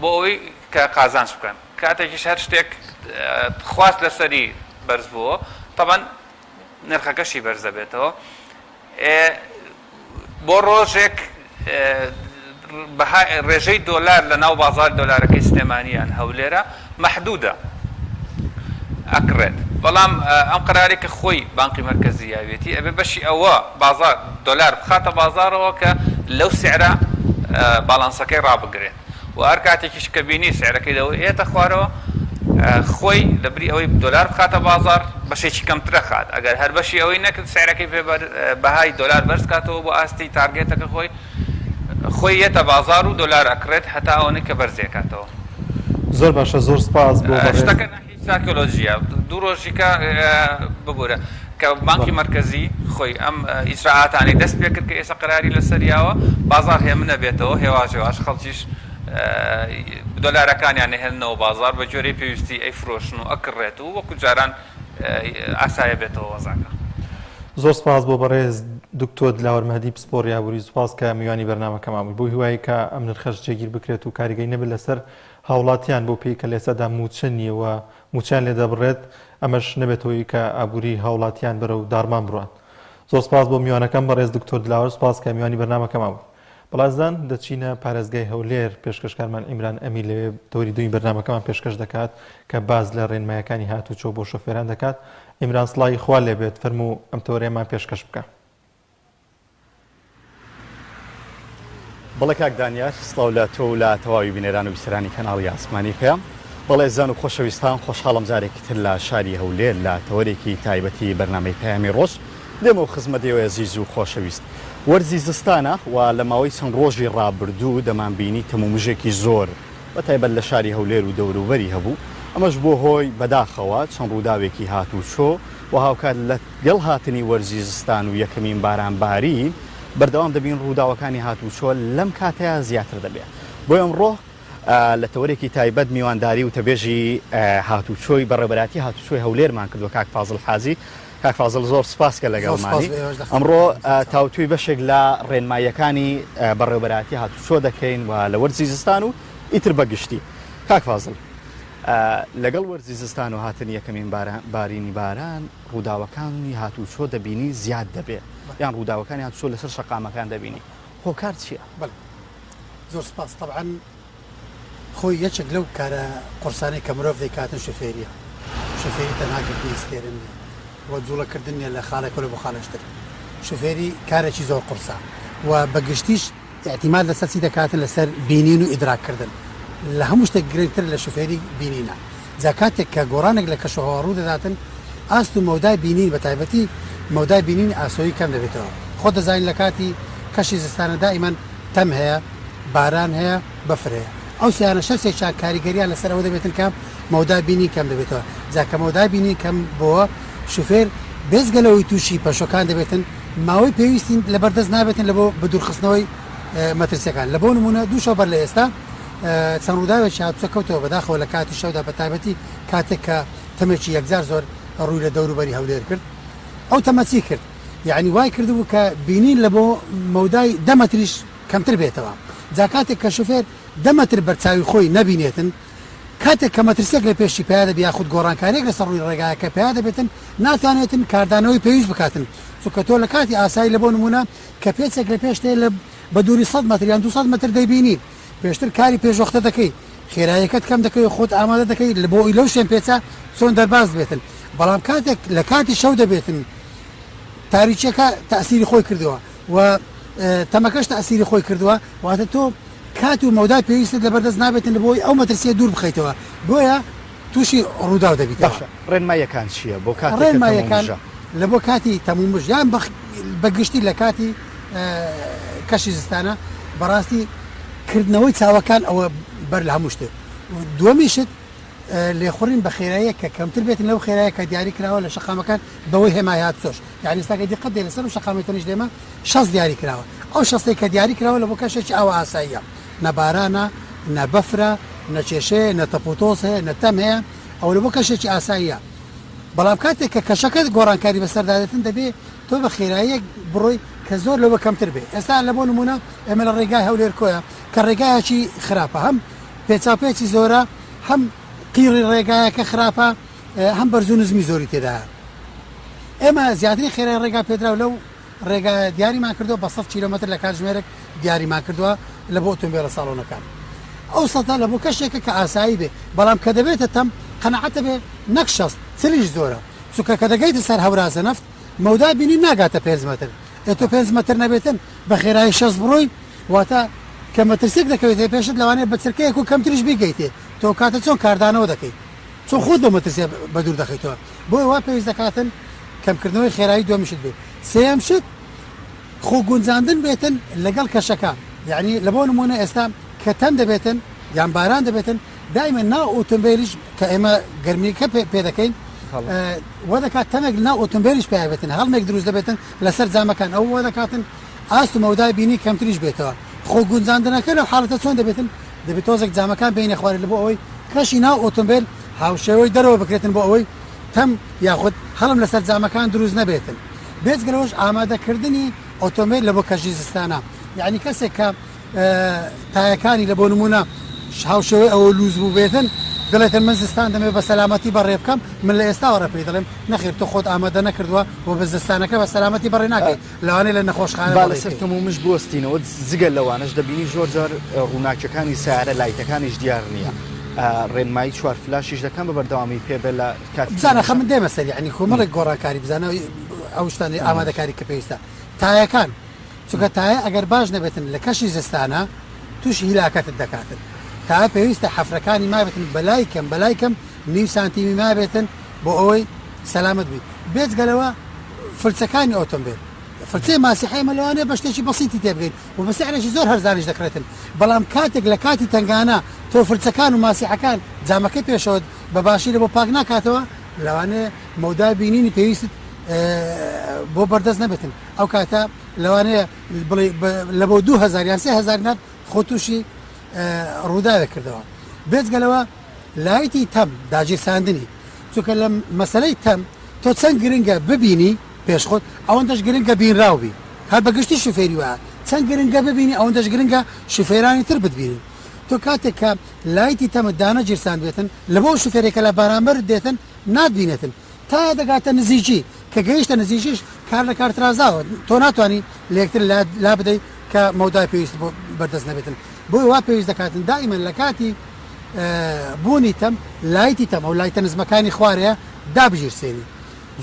بۆ ئەوەی کە قازانج بکەن کاتێکیش هەر شتێک خواست لەسەری بەرز بووە طبعا نرخەکەشی بەرزە بێتەوە بۆ ڕۆژێک ڕێژەی دۆلار لە ناو بازار دۆلارەکەی سلێمانیان هەولێرە مەحدودە ئەکڕێت بەڵام ئەم قەرارێک کە خۆی بانقی مرکزی یاوێتی ئەبێ بەشی ئەوە بازار دۆلار بخاتە بازارەوە کە لەو سعرە باڵانسەکەی ڕابگرێت و هەر کاتێکیش کە بینی سعرەکەی دەوە ئێتە خوارەوە خۆی دەبری ئەوەی دۆلار بخاتە بازار بەشێکی کەمترە خات ئەگەر هەر بەشی ئەوەی نەکرد سعرەکەی بەهای دۆلار بەرز کاتەوە بۆ ئاستی تارگێتەکە خۆی یەتە بازار و دۆلار ئەکرێت هەتا ئەوەی کە بەرزێکاتەوە زۆر باشە زۆر سپاس بۆ شتەکە سایکۆلۆژیە دوو ڕۆژیکە ببوورە کە بانکی مرکزی خۆی ئەم ئیجراعاتانی دەست پێ کرد کە ئێستا قەراری لەسەریاوە بازار هێمنە بێتەوە هێواش خەڵکیش دۆلارەکانیان نهێننەوە بازار بە جۆرەی پێویستی ئەیفرۆشن و ئەکڕێت و وەکو جاران ئاسایە بێتەوە وەزاکە زۆر سپاس بۆ بەڕێز دکتۆر دلاوەر مەهدی پسپۆر یابووری سوپاس کە میوانی بەرنامەکەمان بووی بۆ هیوایی کە ئەم نرخەش جێگیر بکرێت و کاریگەی نەبێت لەسەر هاوڵاتیان بۆ پێی کە لێسەدا موچە نییەوە موچیان لێ دەبڕێت ئەمەش نەبێتەوەی کە ئابووری هاوڵاتیان بەرە و دارمان بڕوان. زۆر سپاس بۆ میوانەکەم بەڕێز دکتۆر دلاوەر، سپاس کە میوانی بەرنامەکەما بوو. بەڵازدان دەچینە پارێزگای هەولێر، پێشکەشکارمان ئیمران ئەمی لەوێ تۆری دوی بەرنامەکەمان پێشکەش دەکات کە باز لە ڕێنمایەکانی هاتوچۆ بۆ شۆفێران دەکات. ئیمران سڵای خوا لێبێت، فەرموو ئەم تۆرێمان پێشکەش بکە. بەڵێ کاک دانیار، سڵاو لە تۆ و لە تەواوی بینێران و بیسەرانی کەناڵی ئاسمانی پێم. بەڵێ زان و خۆشەویستان، خۆشحاڵم جارێکی تر لە شاری هەولێر لە تەوەرێکی تایبەتی بەرنامەی پەیامی ڕۆژ دێمە خزمەتەوەی عزیز و خۆشەویست. وەرزی زستانە و لە ماوەی چەند ڕۆژی ڕابردوو دەمانبینی تەمومژێکی زۆر بەتایبەت لە شاری هەولێر و دەوروبەری هەبوو. ئەمەش بۆ هۆی بەداخەوە چەند ڕووداوێکی هاتوچۆ و هاوکات لەگەڵ هاتنی وەرزی زستان و یەکەمین بارانباری بەردەوام دەبین ڕووداوەکانی هاتوچۆ لەم کاتەیە زیاتر دەبێت. بۆ ئەمڕۆ لە تەوەرێکی تایبەت میوانداری و تەبێژی هاتوچۆی بەڕێبەراتی هاتوچۆی هەولێرمان کردووە کاک فازڵ حاجی. کاک فازڵ زۆر سپاس کە لەگەڵمانی. ئەمڕۆ تاوتوی بەشێک لە ڕێنماییەکانی بەڕێبەراتی هاتوچۆ دەکەین و لە وەرزی زستان و ئیتر بەگشتی. کاک فازڵ، لەگەڵ وەرزی زستان و هاتنی یەکەمین بارینی باران ڕووداوەکانی هاتوچۆ دەبینی زیاد دەبێت، یان ڕووداوەکانی هاتوچۆ لەسەر شەقامەکان دەبینی. هۆکار چییە؟ زۆر سپاس. طبعا خۆی یەکێک لەو کارە قورسانەی کە مرۆڤ دەیکاتن شوفێریە. شوفێری تەنها کردنی ستێرن وە جوڵەکردن لە خاڵێک لە بۆ خاڵشتر. شوفێری کارێکی زۆر قورسە و بەگشتیش احتیمال لەسەر چی دەکاتن لەسەر بینین و ئیدراکردن. لە هەموو شتێک گرنگتر لە شوفێری بینینە. جا کاتێک کە گۆڕانێک لە کەشەوە ڕوو دەداتن، ئاست و مەودای بینین بە تایبەتی مەودای بینین ئاسۆیی کەم دەبێتەوە. خۆ دەزانین لە کاتی کەشی زستانە دائیمەن تەم هەیە، باران هەیە، بەفر هەیە. ئەو سیانە شەسێکا کاریگەریان لەسەرەوە دەبێتن کەم مەودای بینی کەم دەبێتەوە. جاکە مەودای بینی کەم بۆە شوفێر بێزگەلەوەی تووشی پەشۆکان دەبێتن، ماوەی پێویستین لەبەردەست نابێتن لە بۆ بەدوورخستنەوەی مەترسیەکان. لە بۆ نمونە دوو شەو بەر لە ئێستا چەند ڕووداوێکی هاتوچۆ کەوتەوە بەداخەوە لە کاتی شەودا بە تایبەتی کاتێک کە تەمێکی یەکجار زۆر ڕووی لە دەوروبەری هەولێر کرد. ئەو تەمەچی کرد، یعنی وای کردبوو کە بینین لە بۆ مەودای 10 مەتریش کەمتر بێتەوە. جا کاتێک کە شوفێر 10 مەتر بەرچاوی خۆی نەبینێتن، کاتێک کە مەترسێک لە پێشی پیا دەبێت یاخود گۆڕانکاریێک لەسەر ڕووی ڕێگایەکە پیا دەبێتن، ناتوانێتن کاردانەوەی پێویست بکاتن. چونکە تۆ لە کاتی ئاسایی لە بۆ نمونە کە پێچێک لە پێش لە بە دووری 100 مەتر یان 200 مەتر دەیبینی، پێشتر کاری پێشوەختە دەکەی، خێراییەکەت کەم دەکەی، خۆت ئامادە دەکەی لە بۆ لەو شوێن پێچە چۆن دەرباز بێتن. بەڵام کاتێک لە کاتی شەو دەبێتن، تاریچەکە تەئسیری خۆی کردووە و تەمەکەش تەئسیری خۆی کردووە، واتە تۆ کات و مەودای پێویستت لەبەردەست نابێتن لە بۆی ئەو مەترسیە دوور بخەیتەوە، بۆیە تووشی ڕووداو دەبیتەوە. ڕێنماییەکان چییە بۆ کاتێک ڕێنماییەکان لە بۆ کاتی تەمومژ یان بەگشتی لە کاتی کەشی زستانە بەڕاستی کردنەوەی چاوەکان ئەوە بەر لە هەموو شتێک. دووەمیشت لێخوڕین بە خێراییە کە کەمتر بێتن لەو خێرایە کە دیاری کراوە لە شەقامەکان بەوەی هێمای هاتوچۆش. یعنی ئێستاکە دیقەت دێ لەسەر شەقامی تەنیش دێمە 6 دیاری کراوە. ئەو 6 کە دیاری کراوە لە بۆ کەشێکی ئاوە ئاساییە، نە بارانە، نە بەفرە، نە کێشەیە، نە تەپۆتۆس هەیە، نە تەم هەیە، ئەو لە بۆ کەشێکی ئاساییە. بەڵام کاتێک کە کەشەکەت گۆڕانکاری بەسەردادێتن دەبێت تۆ بە خێراییەک بڕۆی کە زۆر لەوە کەمتر بێ. ئێستا لە بۆ نمونە ئێمە لە ڕێگای هەولێر کۆیە کە ڕێگایەکی خراپە، هەم پێچاپێکی زۆرە، هەم قیڕی ڕێگایەکە خراپە، هەم بەرزوو نزمی زۆری تێدایە. ئێمە زیاتری خێرای ڕێگا پێدراو لەو ڕێگا دیاریمان کردەوە بە 100 کیلۆمەتر لە کاتژمێرێک دیاریمان کردووە لە بۆ ئۆتۆمبیلە ساڵۆنەکان. ئەو سەتا لە بۆ کەشێکە کە ئاسایی بێ، بەڵام کە دەبێتە تەم قەنەعەتە بێ نەک 60 چلیش زۆرە. چونکە کە دەگەیتە سەر هەورازە نەفت مەودای بینی ناگاتە 5 مەتر، ئێتۆ 5 مەتر نەبێتن بە خێرایی 60 بڕۆی، واتە کە مەترسێک دەکەوێتێ پێشت لەوانەیە بە چرکەیەک و کەمتریش بیگەیتێ، تۆ کاتە چۆن کاردانەوە دەکەیت، چۆن خۆت بە مەترسێ بە دوور دەخەیتەوە. بۆی وا پێویست دەکاتن کەمکردنەوەی خێرایی دووەمیشت بێت. سێەم شت خۆ گونجاندن بێتن لەگەڵ کەشەکان. یعنی لە بۆ نمونە ئێستا کە تەم دەبێتن یان باران دەبێتن، دائما ناو ئۆتۆمبیلیش کە ئێمە گەرمیەکە پێ دەکەین وە دەکات تەمێک ناو ئۆتۆمبیلیش پێبێتن، هەڵمێک دروست دەبێتن لەسەر جامەکان، ئەو وە دەکاتن ئاست و مەودای بینی کەمتریش بێتەوە. خۆ گونجاندنەکە لە حاڵەتە چۆن دەبێتن؟ دەبێت تۆزێک جامەکان بینە خوارد لە بۆ ئەوەی کەشی ناو ئۆتۆمبیل هاوشێوەی دەرەوە بکرێتن بۆ ئەوەی تەم یاخود هەڵم لەسەر جامەکان دروست نەبێتن. بێجگەلەوەش ئامادەکردنی ئۆتۆمبیل لە بۆ کەشی زستانە، یعنی کەسێک کە تایەکانی لە بۆ نمونە هاوشێوەی ئەوە لوز بوو بێتن، دەڵێتن من زستان دەمێ بە سەلامەتی بەڕێ بکەم من لە ئێستاوەڕە پێی دەڵێم نەخیر تۆ خۆت ئامادە نەکردووە بۆ بە زستانەکە بە سەلامەتی بەڕێ ناکەیت لەوانەیە لە نەخۆشخانە لەسەرکەم و مش بستینەوە جگەل لەوانش دەبینی زۆر جار ڕووناکیەکانی سیارە لایتەکانیش دیار نییە ڕێنمایی چوار فلاشیش دەکەم بە بەردەوامی پێبێ لە بزانە خە من دێمە سەر یعنی کۆمەڵێک گۆڕاکاری بزانە ئەو شتانی ئامادەکاری کە پێویستە تایەکان چونکە تایە ئەگەر باش نەبێتن لە کەشی زستانە تووشی هیلاکەتت دەکاتن تا پێویستە حەفرەکانی مابێتن بەلای کەم نیو سانتیمی مابێتن بۆ ئەوەی سەلامت بیت بێجگەلەوە فلچەکانی ئۆتۆمبیل فلچەی ماسیحەی مەلەوانێ بە شتێکی بەسیتی تێبگەین و بە سعرێکی زۆر هەرزانیش دەکرێتن بەڵام کاتێک لە کاتی تنگانە تۆ فلچەکان و ماسیحەکان جامەکەی پێشەوە بەباشی لە بۆ پاک ناکاتەوە لەوانەیە مەودای بینینی پێویست بۆ بەردەست نەبێتن ئەو کاتە لەوانەیە لە بۆ 2000 یان 3000 نەت خۆ تووشی ڕووداوێک کردەوە بێجگەلەوە لایتی تەم داگیرساندنی چونکە لە مەسەلەی تەم تۆ چەند گرنگە ببینی پێشخۆت ئەوەندەش گرنگە بینراوبی هەر بەگشتی شوفێری وایە چەند گرنگە ببینی ئەوەندەش گرنگە شوفێرانی تر بتبینن تۆ کاتێک کە لایتی تەمت دانە گیرسان بێتن لە بۆ شوفێرێکە لە بارامبەر دێتن نادبینێتن تا دەگاتە نزیکی کە گەیشتە نزیکیش کار لە کارترازاوە تۆ ناتوانانی لە یەکتر لا بدەیت کە مەودای پێویست بەردەست نەبێتن بۆی وا پێویست دەکاتن دائیمەن لە کاتی بوونی تەم لایتی تەم ئەو لایتە نزمەکانی خوارەیە دابژیرسێنی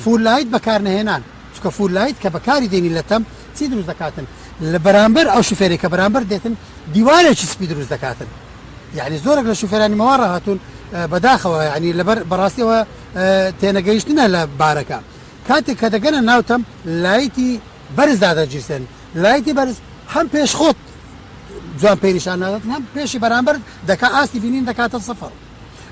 فول لایت بەکارنەهێنان چکە فول لایت کە بەکاری دێنی لە تەم چی دروست دەکاتن لە بەرامبەر ئەو شوفێری کە بەرامبەر دێتن دیوارێکی سپی دروست دەکاتن یعنی زۆرێک لە شوفێرانی مەوەڕە هاتوون بەداخەوە ینی لەبەر بەڕاستیەوە تێنەگەیشتنە لە بارەکە کاتێک کە دەگەنە ناوتەم لایتی بەرزدا دەگیرسێن لایتی بەرز هەم پێش خۆت جوان پێریشان نادات هەم پێشی بەرامبەر دەکا ئاستی بینین دەکاتە سەفەر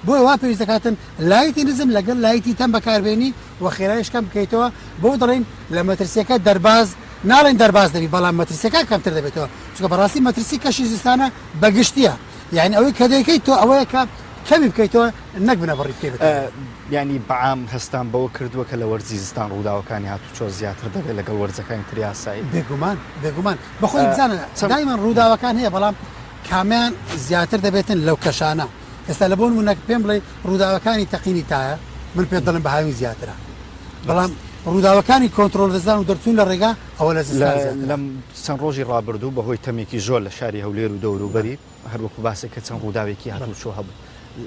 بۆی وا پێویست دەکاتن لایتی نزم لەگەڵ لایتی تەم بەکاربێنی و خێرایش کەم بکەیتەوە بۆ دەڵێن لە مەترسیەکە دەرباز ناڵێن دەرباز دەبی بەڵام مەترسیەکە کەمتر دەبێتەوە چونکە بەڕاستی مەترسی کەشی زستانە بەگشتیە یعنی ئەوەی کە دەیکەیت تۆ ئەوەیە کە کەمی بکەیتەوە نەک بنە بڕی بکەیت ینی بەعام هەستان بەوە کردووە کە لە وەرزی زستان ڕووداوەکانی هاتوچۆ زیاتر دەبێت لەگەڵ وەرزەکانی تریاسایی بێگومان بەخۆی بزانە دایمەن ڕووداوەکان هەیە بەڵام کامیان زیاتر دەبێتن لەو کەشانە ئێستا لە بۆ نمونەک پێم بڵێ ڕووداوەکانی تەقینی تایە من پێ دەڵم بەهاوی زیاترە بەڵام ڕووداوەکانی کۆنتترۆل دەزان و دەرچوون لە ڕێگا ئەوە لە لەم چەند ڕۆژی ڕابردوو بەهۆی تەمێکی زۆر لە شاری هەولێر و دەوروبەری هەروەکو باسێک کە چەند ڕووداوێکی هاتوچۆ هەبوو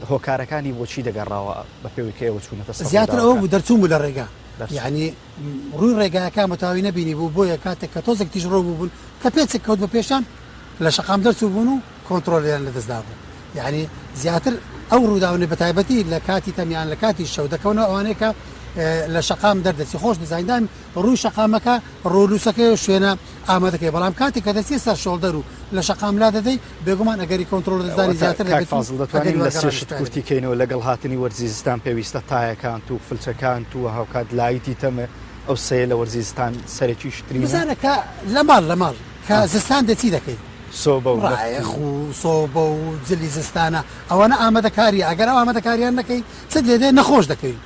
هۆکارەکانی بۆچی دەگەڕاوە بە پێوەی ئەوە چوونەتە زیاتر ئەوە بوو دەرچوون بوو لە ڕێگا یعنی ڕووی ڕێگایەکان متاوی نبینی بوو بۆیە کاتێک کە تۆزێک تیژ ڕۆ بوون کە پێچێک کەوت بە پێشان لە شەقام دەرچوو بوون و کۆنتترۆلیان لە دەستدا بوو یعنی زیاتر ئەو ڕووداونێ بە تایبەتی لە کاتی تەمیان لە کاتی شەو دەکەونەوە ئەوانەیە کە لە شەقام دەردەچی خۆش دەزانیدان ڕووی شەقامەکە ڕۆلووسەکەی شوێنە ئامادەکەی بەڵام کاتێک کە دەچێت سەر شۆڵدەر و لە شەقام لا دەدەی بێگومان ئەگەری کۆنتترۆل دەزانی زیاتر دەتوانین لە سێشت کورتیکەینەوە لەگەڵ هاتنی وەرزیستان پێویستە تایەکان و فلچەکان و هاوکات لایتی تەمە ئەو سەیە لە وەرزیستان سەرەکی شتری بزانەکە لە ماڵ کە زستان دەچی دەکەیت سۆبە و سۆبە و جلی زستانە ئەوەنە ئامادەکاریە ئەگەر ئەو ئامادەکاریان نەکەی چ دێدێ نەخۆش دەکەین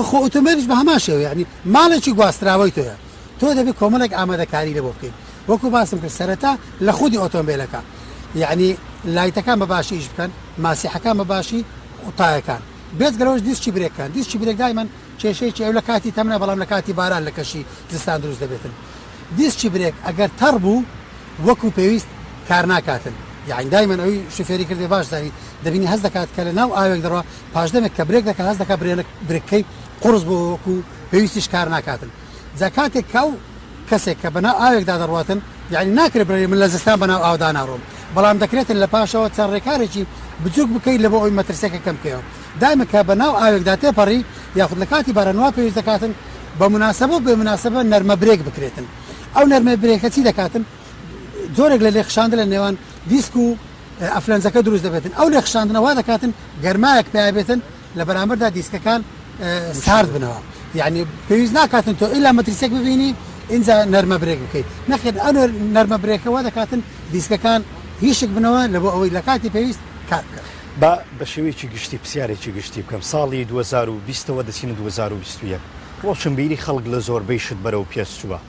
خۆ ئۆتۆمبیلیش بە هەمان شێوە یعنی ماڵێکی گواستراوەی تۆیە تۆ دەبێت کۆمەڵێک ئامادەکاری لە بۆ بکەین وەکو باسم کرد سەرەتا لە خودی ئۆتۆمبیلەکە یعنی لایتەکان بە باشی ئیش بکەن ماسیحەکان بە باشی وتایەکان بێزگەرەوەش دیسکی برێکەکان دیسکی برێک دایمەن کێشەیەکی ئەو لە کاتی تەمنە بەڵام لە کاتی باران لە کەشی زستان دروست دەبێتن دیسکی برێک ئەگەر تەڕ بوو وەکو پێویست کار ناکاتن یعنی دایمەن ئەوی شوفێری کردێ باش زانی دەبینی هەست دەکات کە لە ناو ئاوێک دەڕوا پاشدەمێک کە برێک دەکات هەست دەکات برێکەکەی قرس بۆ وەکو پێویستیش کار ناکاتن جاکاتێک کاو کەسێک کە بەناو ئاوێکدا دەڕواتن یعنی ناکرێت برێ من لە زستان بەناو ئاودا ناڕۆم بەڵام دەکرێتن لە پاشەوە چەند ڕێکارێکی بچووک بکەیت لە بۆ ئەوی مەترسێکە کەم بکەوە دایمە کە بەناو ئاوێکدا تێپەڕی یاخود لە کاتی بارانوا پێویست دەکاتن بە مناسبە بێ مناسبە نەرمە برێک بکرێتن ئەو نەرمە برێکە چی دەکاتن زۆرێک لە لێخشاندە لە نێوان دیسک و ئەفلەنزەکە دروست دەبێتن ئەو لێخشاندنەوە دەکاتن گەرمایەک پێیا بێتن لە بەرامبەردا دیسکەکان سارد بنەوە یعنی پێویست ناکاتن تۆ ئیلا مەترسێک ببینی اینجا نەرمە برێک بکەیت نەخێت ئەو نەرمە برێکەوە دەکاتن دیسکەکان هیچێک بنەوە لە بۆ ئەوەی لە کاتی پێویست کار بکەن بە شێوەیەکی گشتی پرسیارێکی گشتی بکەم ساڵی 2020ەوە دەچینە 2021 ڕۆشنبیری خەڵک لە زۆربەی شت بەرەو پێشچووە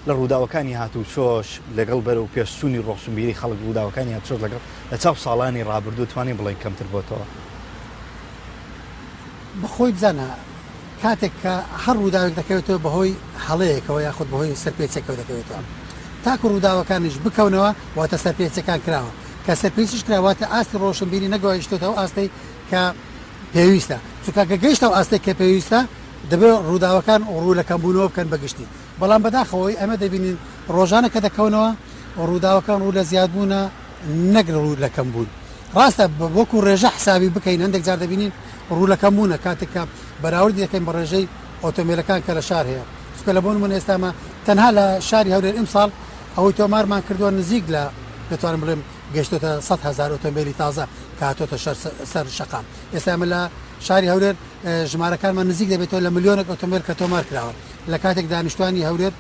لە ڕووداوەکانی هاتوو چۆش لەگەڵ بەرەو پێشچوونی ڕۆشنبیری خەڵک ڕووداوەکانی هاتوچۆش لەگەڵ لە چاو ساڵانی ڕابردوو توانین بڵێن کەمتر بۆتەوە بخۆی بزانە کاتێک کە هەر ڕووداوێک دەکەوێتەوە بەهۆی هەڵەیەکەوە یاخود بەهۆی سەرپێچەکەوە دەکەوێتەوە تاکو ڕووداوەکانیش بکەونەوە واتە سەرپێچەکان کراوە کە سەرپێچش کراواتە ئاستی ڕۆشنبیری نەگەوایشتێتەوە ئاستەی کە پێویستە چونکە گەیشتەوە ئاستێک کە پێویستە دەبێت ڕووداوەکان ڕوو لە کەمبوونەوە بکەن بەگشتی بەڵام بەداخەوەی ئەمە دەبینین ڕۆژانە کە دەکەونەوە ڕووداوەکان ڕوو لە زیادبوونە نەگر ڕوو لە کەمبوون ڕاستە وەکو ڕێژە حسابی بکەین هەندێک جار دەبینین ڕوو لە کەمبوونە کاتێککە بەراوردی دەکەین بە ڕێژەی ئۆتۆمبیلەکان کە لە شار هەیە چکە لە بۆ نمونە ئێستامە تەنها لە شاری هەولێر ئیمساڵ ئەوەی تۆمارمان کردووە نزیک لە دەتوانم بڵێم گەشتۆتە 100,000 ئۆتۆمبیلی تازە کاتۆتە سەر شەقام ئێستامە لە شاری هەولێر ژمارەکانمان نزیک دەبێتەوە لە ملیۆنێک ئۆتۆمبیل کە تۆمار کراوە لە کاتێک دانیشتوانی هەولێر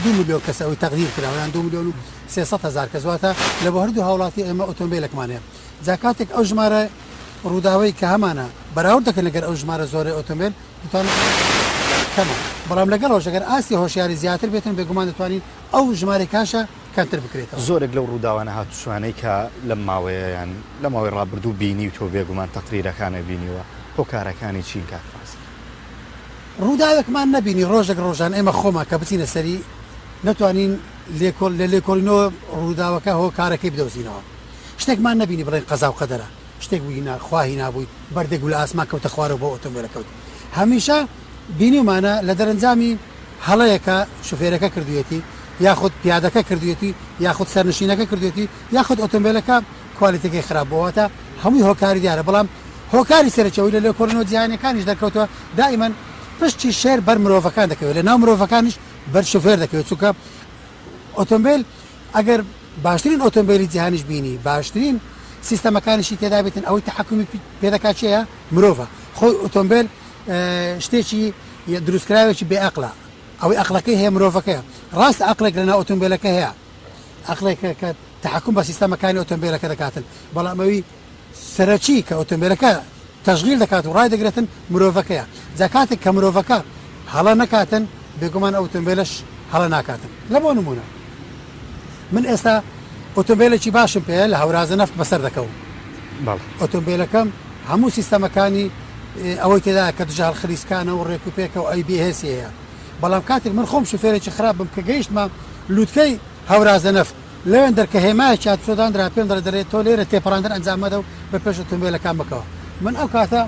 2 ملیۆن کەس ئەوی تەقدیر کراوەیان 2 ملیۆن و 300,000 کەس واتە لە بۆ هەردوو هاوڵاتی ئێمە ئۆتۆمبیلێکمانەیە جا کاتێک ئەو ژمارە ڕووداوی کە هەمانە بەراورد دەکەن لەگەر ئەو ژمارە زۆرە ئۆتۆمبیل کەمە بەڵام لەگەڵەوە ئەگەر ئاستی هۆشیاری زیاتر بێتن بێگومان دەتوانین ئەو ژمارە کاشە کەمتر بکرێتەوە زۆرێک لەو ڕووداوانە هاتووشوانەی کە لەم ماوەیەیان لە ماوەی ڕابردوو بینی و تۆ بێگومان تەقریرەکانە بینیوە هۆکارەکانی چین کاتفاس ڕووداوێکمان نبینی ڕۆژێک ڕۆژان ئێمە خۆمان کە بچینە سەری نتوانین لە لێکۆڵینەوە ڕووداوەکە هۆ کارەکەی بدۆزینەوە شتێکمان نبینی بڵێن قەزا و قەدەرە شتێک بووینە خواهی نابووی بەردێک و لە ئاسمان کەوتە خوارەوە بۆ ئۆتۆمبیلەکەوت هەمیشە بینیمانە لە دەرەنجامی هەڵەیەکە شوفێرەکە کردوێتی یاخود پیادەکە کردوێتی یاخود سەرنشینەکە کردوێتی یاخود ئۆتۆمبیلەکە کوالیتەکەی خراپ بووەتە هەمووی هۆکاری دیارە بەڵام هۆکاری سەرچەوەی لە لێکۆڵینەوە جیهانیەکانیش دەرکەوتەوە دائیمەن پشتی شێر بەر مرۆڤەکان دەکەوێت لە ناو مرۆڤەکانیش بەر شوفێر دەکەوێت چونکە ئۆتۆمبیل ئەگەر باشترین ئۆتۆمبیلی جیهانیش بینی باشترین سیستەمەکانیشی تێدا بێتن ئەوەی تەحکومی پێدەکات چیەیە مرۆڤە خۆی ئۆتۆمبیل شتێکی دروستکراوێکی بێعەقڵە ئەوەی عەقڵەکەی هەیە مرۆڤەکەیە ڕاستە عەقڵێک لەناو ئۆتۆمبیلەکە هەیە عەقڵێک کە تەحکوم بە سیستەمەکانی ئۆتۆمبیلەکە دەکاتن بەڵام ئەوەی سەرەکی کە ئۆتۆمبیلەکە تەشغیل دەکات و ڕای دەگرێتن مرۆڤەکەیە جا کاتێک کە مرۆڤەکە هەڵە نەکاتن بێگومان ئۆتۆمبیلەش هەڵە ناکاتن لە بۆ نمونە من ئێستا ئۆتۆمبیلێکی باشم پێ لە هەورازە نەفت بەسەر دەکەوم ئۆتۆمبیلەکەم هەموو سیستەمەکانی ئەوەی تێدا کە دژال خریسکانە و ڕێکوپێکە و ئەی بێهێسی هەیە بەڵام کاتێک من خۆم شوفێرێکی خراپم کە گەیشتمە لووتکەی هەورازە نەفت لەوێن دەرکە هێمایە چات سۆدانرا پێم دەرێت تۆ لێرە تێپەڕاندن ئەنجامەدە و بە پێش ئۆتۆمبیلەکان بکەوە من ئەو کاتە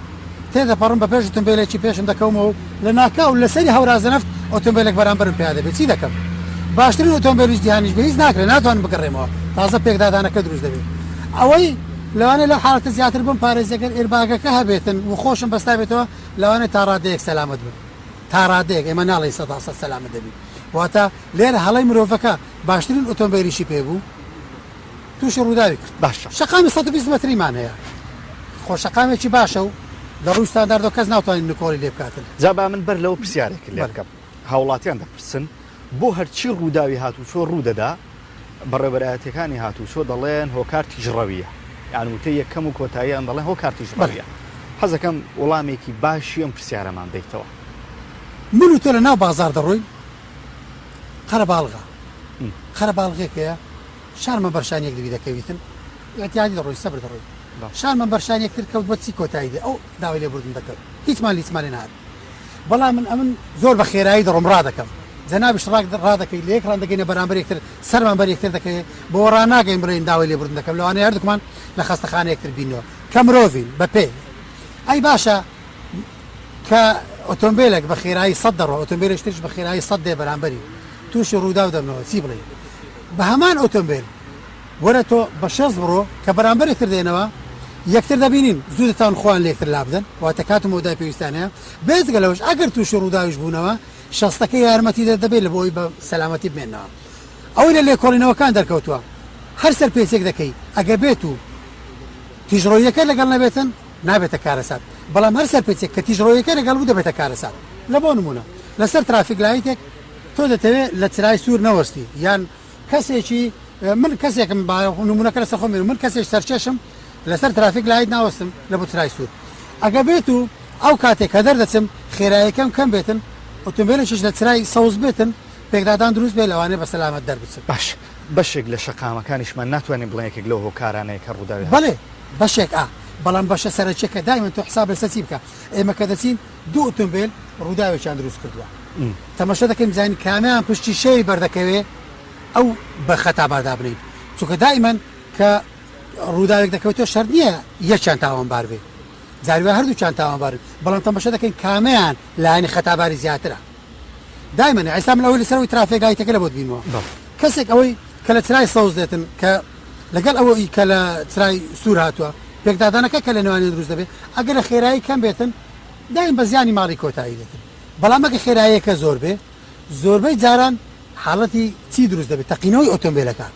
تێدەپەڕم بە پێش ئۆتۆمبیلێکی پێشم دەکەومەوە لە ناکاو لەسەری هەورازە نەفت ئۆتۆمبیلێک بەرامبەرم پێیا دەبێت چی دەکەم باشترین ئۆتۆمبیلیش جیهانیش بە هیچ ناکرێت ناتوانم بگەڕێمەوە تازە پێکدادانەکە دروست دەبێت ئەوەی لەوانێ لەو حاڵەتە زیاتر بم پارێزەکەن ئێرباگەکە هەبێتن و خۆشم بەستا بێتەوە لەوانێت تا ڕادەیەک سەلامت بن تا ڕادەیەک ئێمە ناڵی 100% سەلامت دەبێت واتە لێرە هەڵەی مرۆڤەکە باشترین ئۆتۆمبیلیشی پێبوو تووشی ڕووداوی کرد باشە شەقامی 120 مەتریمان هەیە خۆشەقامێکی باشە و لە ڕووی ستانداردۆ کەس ناتوانین نکۆڵی لێ بکاتن جا با من بەر لەوە پرسیارێک لێ بکەم هاوڵاتیان دەپرسن بۆ هەرچی ڕووداوی هاتوچۆ ڕوودەدا بەڕێبەرایەتەکانی هاتوچۆ دەڵێن هۆکار تیژڕەویە یان وتە یەکەم و کۆتاییان دەڵێن هۆکار تیژڕەویە حەزەکەم وەڵامێکی باشی ئەم پرسیارەمان دەیتەوە من و تۆ لە ناو بازار دەڕۆین قەرە باڵغێکەیە شارمە بەرشانێک دوی دەکەویتن یاتیادی دەڕۆی سەبر دەڕۆی شارمە بەرشانێکتر کەوت بۆ چی کۆتایی ئەو داوای لێبوردن دەکەوت هیچمان لیسمانی نهات بەڵام من زۆر بە خێرایی دەڕۆم ڕادەکەم جەنابش ڕادەکەی لە یەک ڕاندەگەینە بەرامبەر یەکتر سەرمان بەر یەکتر دەکەوێت بۆ ڕاناگەین بڕێن داوای لێبوردن دەکەم لەوانەیە هەردووکمان لە خەستەخانەیەکتر بینەوە کە مرۆڤین بە پێ ئەی باشە کە ئۆتۆمبیلێک بە خێرایی 100 دەڕۆ ئۆتۆمبیلێشترش بە خێرایی 100 دێ بەرامبەری تووشی ڕوودا و دەبنەوە چی بڵێ بە هەمان ئۆتۆمبیل وەرە تۆ بە 6 بڕۆ کە بەرامبەرێکتر دێنەوە یەکتر دەبینین زوو دەتان خۆیان لێکتر لابدەن واتە کات و مۆدای پێویستانەیە بێجگە لەوەش ئەگەر تووشی ڕووداویش بوونەوە شەستەکە یارمەتی دەبێت لە بۆی بە سەلامەتی بمێنەوە ئەوەی لە لێکۆڵینەوەکان دەرکەوتووە هەر سەر پێچێک دەکەی ئەگە بێت و تیژڕۆیەکە لەگەڵ نەبێتن نابێتە کارەسات بەڵام هەر سەر پێچێک کە تیژڕۆیەکە لەگەڵ بوو دەبێتە کارەسات لە بۆ نمونە لەسەر ترافیک لایتێک تۆ دەتەوێت لە چرای سوور نەوەستی یان کەسێکی من کەسێکم نمونونەکە لەسەر خۆم من کەسێک سەرچێشم لەسەر ترافیک لایت ناوەستم لە بۆ چرای سوور ئەگە بێت و ئەو کاتێک کە دەردەچم خێرایەکەم کەم بێتن ئۆتۆمبیلێکیش لە چرای سەوز بێتن پێکدادان دروست بێت لەوانەیە بە سەلامەت دەربچن باش بەشێک لە شەقامەکانیشمان ناتوانین بڵێن یەکێک لەو هۆکارانەیە کە ڕووداوی بەڵێ بەشێک بەڵام بەشە سەرچێکە دایمەن تۆ حساب لەسەر چی بکە ئێمە کە دەچین دوو ئۆتۆمبیل ڕووداوێکیان دروست کردووە تەماشا دەکەین بزانین کامیان پشتی شەی بەردەکەوێ ئەو بە خەتا باردا بنین چونکە دائیمەن کە ڕووداوێک دەکەوێتەوە شەرت نییە یەکیان تاوانبار بێ جاروە هەردووچیان تاوانبار بەڵام تەماشا دەکەین کامیان لایەنی خەتاباری زیاترە دائیمەن ئێستا من ئەوەی لەسەرەوەی ترافێک لایتەکە لە بۆ بینەوە کەسێک ئەوەی کە لە چرای سەوز دێتن کە لەگەڵ ئەوەی کە لە چرای سوور هاتووە پێکدادانەکە کە لە نێوانی دروست دەبێت ئەگەر لە خێرایی کەم بێتن دایم بە زیانی ماڵی کۆتایی دێتن بەڵام ئەگە خێراییەکە زۆر بێ زۆربەی جاران حاڵەتی چی دروست دەبێت تەقینەوەی ئۆتۆمبیلەکان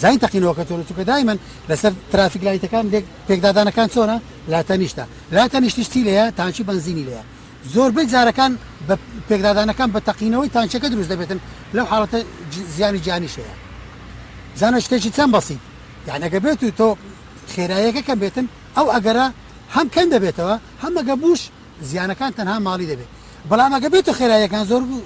زین تەقینەوەکە تۆ چونکە دایمەن لەسەر ترافیک لایتەکان پێکدادانەکان چۆنە لاتەنیشتە لاتەنیشتیش چی لەیە تانچی بنزینی لەیە زۆربەی جارەکان بە پێکدادانەکان بە تەقینەوەی تانچەکە دروست دەبێتن لەو حاڵەتە زیانی جانیشەیە زانە شتێکی چەند بەسیط یعنی ئەگە بێت و تۆ خێراییەکە کەم بێتن ئەو ئەگەرە هەم کەم دەبێتەوە هەم ئەگە بوش زیانەکان تەنها ماڵی دەبێت بەڵام ئەگە بێت و خێراییەکان زۆر بوو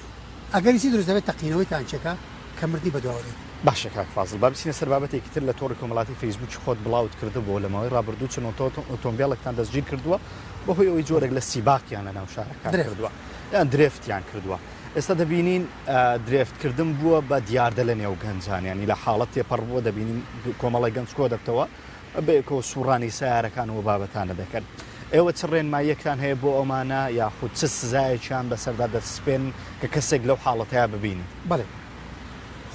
ئەگەریسی دروست دەبێت تەقینەوەی تانچەکە کە مردی بەدواوێت باشە کاک فازڵ با بچینە سەر بابەتێکی تر لە تۆڕی کۆمەڵاتی فەیسبووکی خۆت بڵاوت کردو بۆ لەمەوەی ڕابردوو چەند ئۆتۆمبیلێکتان دەستگیر کردووە بەهۆی ئەوەی جۆرێک لە سیباقیان لە ناو شارەکان کردووە یان درێفتیان کردووە ئێستا دەبینین درێفتکردن بووە بە دیاردە لە نێو گەنجانیانی لە حاڵەت تێپەڕ بووە دەبینین کۆمەڵی گەنج کۆ دەبتەوە بەیەکەوە سوڕانی سیارەکان و بابەتانە دەکەن ئێوە چ ڕێنماییەکتان هەیە بۆ ئەومانە یاخود چ سزایەکیان بەسەردا دەسپێن کە کەسێک لەو حاڵەتەیە ببینی بڵێ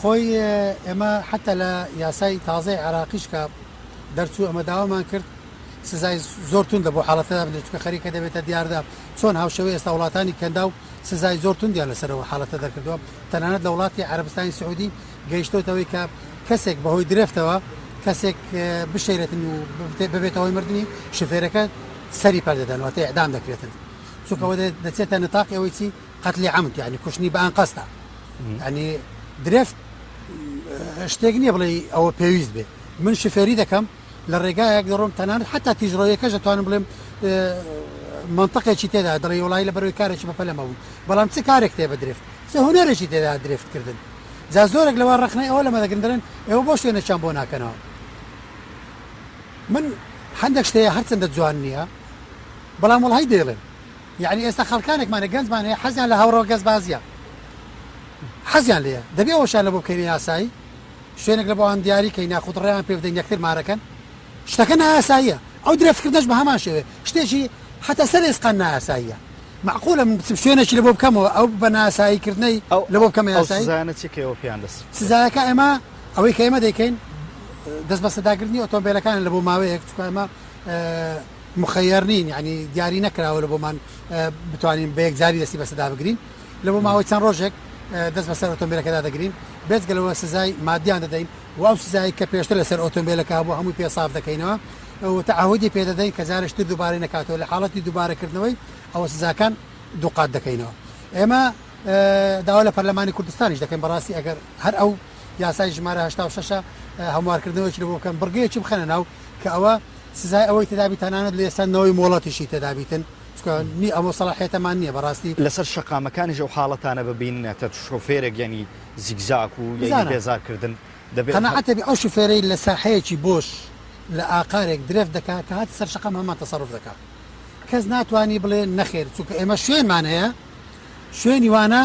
خۆی ئێمە حتا لە یاسای تازای عراقیش کە دەرچوو ئەمە داوامان کرد سزای زۆر توندە بۆ حاڵەتەدا بێت چونکە خەریکە دەبێتە دیاردا چۆن هاوشەوەی ئێستا وڵاتانی کەندا و سزای زۆر توندیان لەسەرەوە حاڵەتە دەکردووە تەنانەت لە وڵاتی عەرەبستانی سعودی گەیشتۆتەوەی کە کەسێک بەهۆی درێفتەوە کەسێک بشێرێتن و ببێتەوەی مردنی شفێرەکە سەری پەردەدەنەوە تا ئیعدام دەکرێتن چونکەوە دەچێتە نطاقی ئەوەی چی قەتلی عەمد یعنی کوشتنی بە ئان قەستە یعنی درێفت شتێک نییە بڵێ ئەوە پێویست بێ من شفێری دەکەم لە ڕێگایەک دەڕۆم تەنانەت حتا تیژڕۆیەکەش دەتوانم بڵێم منطقێکی تێدا دەڵێ وڵای لە بەرەوەی کارێکی بەپەلەمە بوو بەڵام چ کارێک تێ بە درێفت چ هونەرێکی تێدا درێفتکردن جا زۆرێک لەوە ڕخنەی ئەوە لەمە دەگرن ئێوە بۆ شوێنەچیان بۆ ناکەنەوە من هەندێک شتەیە هەرچەندە جوان نییە بەڵام وڵای دێڵێن یعنی ئێستا خەڵکانێکمانە گەنجمان هەیە حەزیان لە هەوڕەوە گەزبازیە حەزیان لێە دەبێ ئەوەشان لە بۆ بکەینی یاسایی شوێنێک لە بۆ ئەم دیاری کەی ناخود ڕێیان پێ بدەین یەکتر مارەکەن شتەکە نایاساییە ئەو درێفتکردنەش بە هەمان شێوێ شتێکی حتا سەر ئێسقان نایاساییە معقولە من شوێنێکی لە بۆ بکەمەوە ئەو بە ناساییکردنەی لە بۆ بکەمە یاسایی سزایەکە ئێمە ئەوەی کە ئێمە دەیکەین دەست بە سەداگرنی ئۆتۆمبیلەکان لە بۆ ماوەیەک چونکە ئێمە مخەیەر نین ینی دیاری نەکراوە لە بۆمان بتوانین بە یەکجاری دەستی بە سەدا بگرین لە بۆ ماوەی چەند ڕۆژێک دەست بەسەر ئۆتۆمبیلەکەدا دەگرین بێجگەلەوە سزای مادیان دەدەین و ئەو سزای کە پێشتر لەسەر ئۆتۆمبیلەکە بۆ هەمووی پێ ساف دەکەینەوە و تەعهودی پێ دەدەین کە جارشتر دووبارەی نکاتەوە لە حاڵەتی دووبارەکردنەوەی ئەوە سزاکان دووقات دەکەینەوە ئێمە داوا لە پەرلەمانی کوردستانیش دەکەین بەڕاستی ئەگەر هەر ئەو یاسای ژمارە 86 هەموارکردنەوەی لە بۆ بکەن بڕگەیەکی بخەنە ناو کە ئەوە سزای ئەوەی تدابی تەنانەت لە ئێستانەوەی مۆڵەتیشی تدابیتن نی ئەمە سەڵاحیەتەمان نییە بەڕاستی لەسەر شەقامەکانیش ئەو حاڵەتانە ببینێتە شۆفێرێک ینی زیگزاک و بێزارکردن دەبێت قەناعەتە بێ ئەو شوفێرەی لە ساحەیەکی بۆش لە ئاقارێک درێفت دەکات کە هات سەر شەقام هەمان تەسەڕف دەکات کەس ناتوانانی بڵێ نەخێر چونکە ئێمە شوێنمان هەیە شوێنی وانە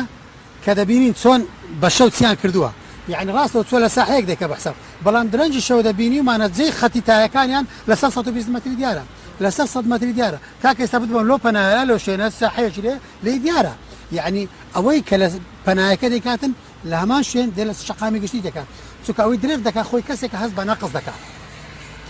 کە دەبینین چۆن بە شەو چیان کردووە یعنی ڕاستەوە چۆ لە ساحەیەک دەکە بەحساب بەڵام درەنجی شەو دەبینی ومانە جێی خەتی تایەکانیان لە 120 مەتری دیارە لە 100 مەتری دیارە کاکە ئێستا بتبم لۆ پەنایە لەو شوێنە ساحەیەکی لێ دیارە یعنی ئەوەی کە لە پەنایەکە دەکاتن لە هەمان شوێن دێ لە شەقامی گشتی دەکات چونکە ئەوەی درێفت دەکات خۆی کەسێک هەست بە نەقز دەکات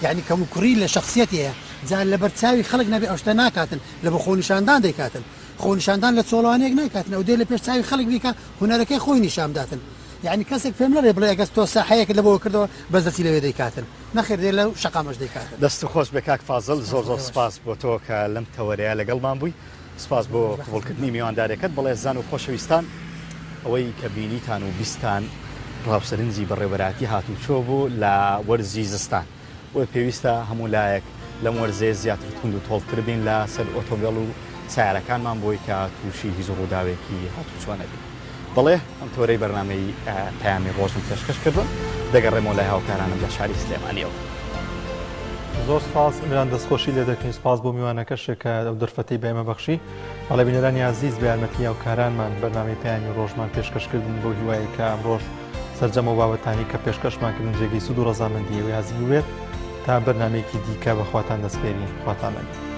یعنی کەم و کوڕی لە شخصیەتەیە جا لە بەرچاوی خەڵک نەبێ ئەو شتە ناکاتن لە بە خۆنیشاندان دەیکاتن خۆنیشاندان لە چۆڵوانێک نایکاتن ئەو دێ لە پێش چاوی خەڵک بیکە هونەرەکەی خۆی نیشان داتن یعنی کەسێک پێم نەڵێ بڵێ ئەگەس تۆ ساحەیەک لە بۆ کردەوە بەس دەچی لەوێ دەیکاتن نەخێر دێ لەو شەقامەش دەیکاتن دەست خۆش بە کاک فازڵ زۆر زۆر سپاس بۆ تۆ کە لەم تەوەرەیە لەگەڵمان بووی سپاس بۆ قبولکردنی میواندارەکەت بەڵێ زان و خۆشەویستان ئەوەی کە بینیتان و بیستان ڕاوسەرنجی بەڕێوەبەراتی هاتوچۆ بوو لە وەرزی زستان وە پێویستە هەموو لایەک لەم وەرزێ زیاتر توند و تۆڵتر بین لە سەر ئۆتۆمبیل و سیارەکانمان بۆی کە تووشی هیچ ڕووداوێکی هاتوچۆ نەبێت بەڵێ ئەم تۆرەی بەرنامەی پەیامی ڕۆژم پێشکەش کردن دەگەڕێمەوە لای هاوکارانم لە شاری سلێمانیەوە زۆر سپاس میران دەستخۆشی لێ دەکەین سپاس بۆ میوانەکەشێک کە ئەو دەرفەتەی بەمە بەخشی بەڵێ بینەرانی عزیز بە یارمەتی ئەو کارانمان بەرنامەی پەیامی ڕۆژمان پێشکەشکردن بۆ هیوایی کە ئەمڕۆژ سەرجەمە و بابەتانی کە پێشکەشمان کردن جێگەی سود و ڕەزامەندی و یازی بێت تا بەرنمەیەکی دیکە بەخواتان دەستپێرین خواتان لەگەڵ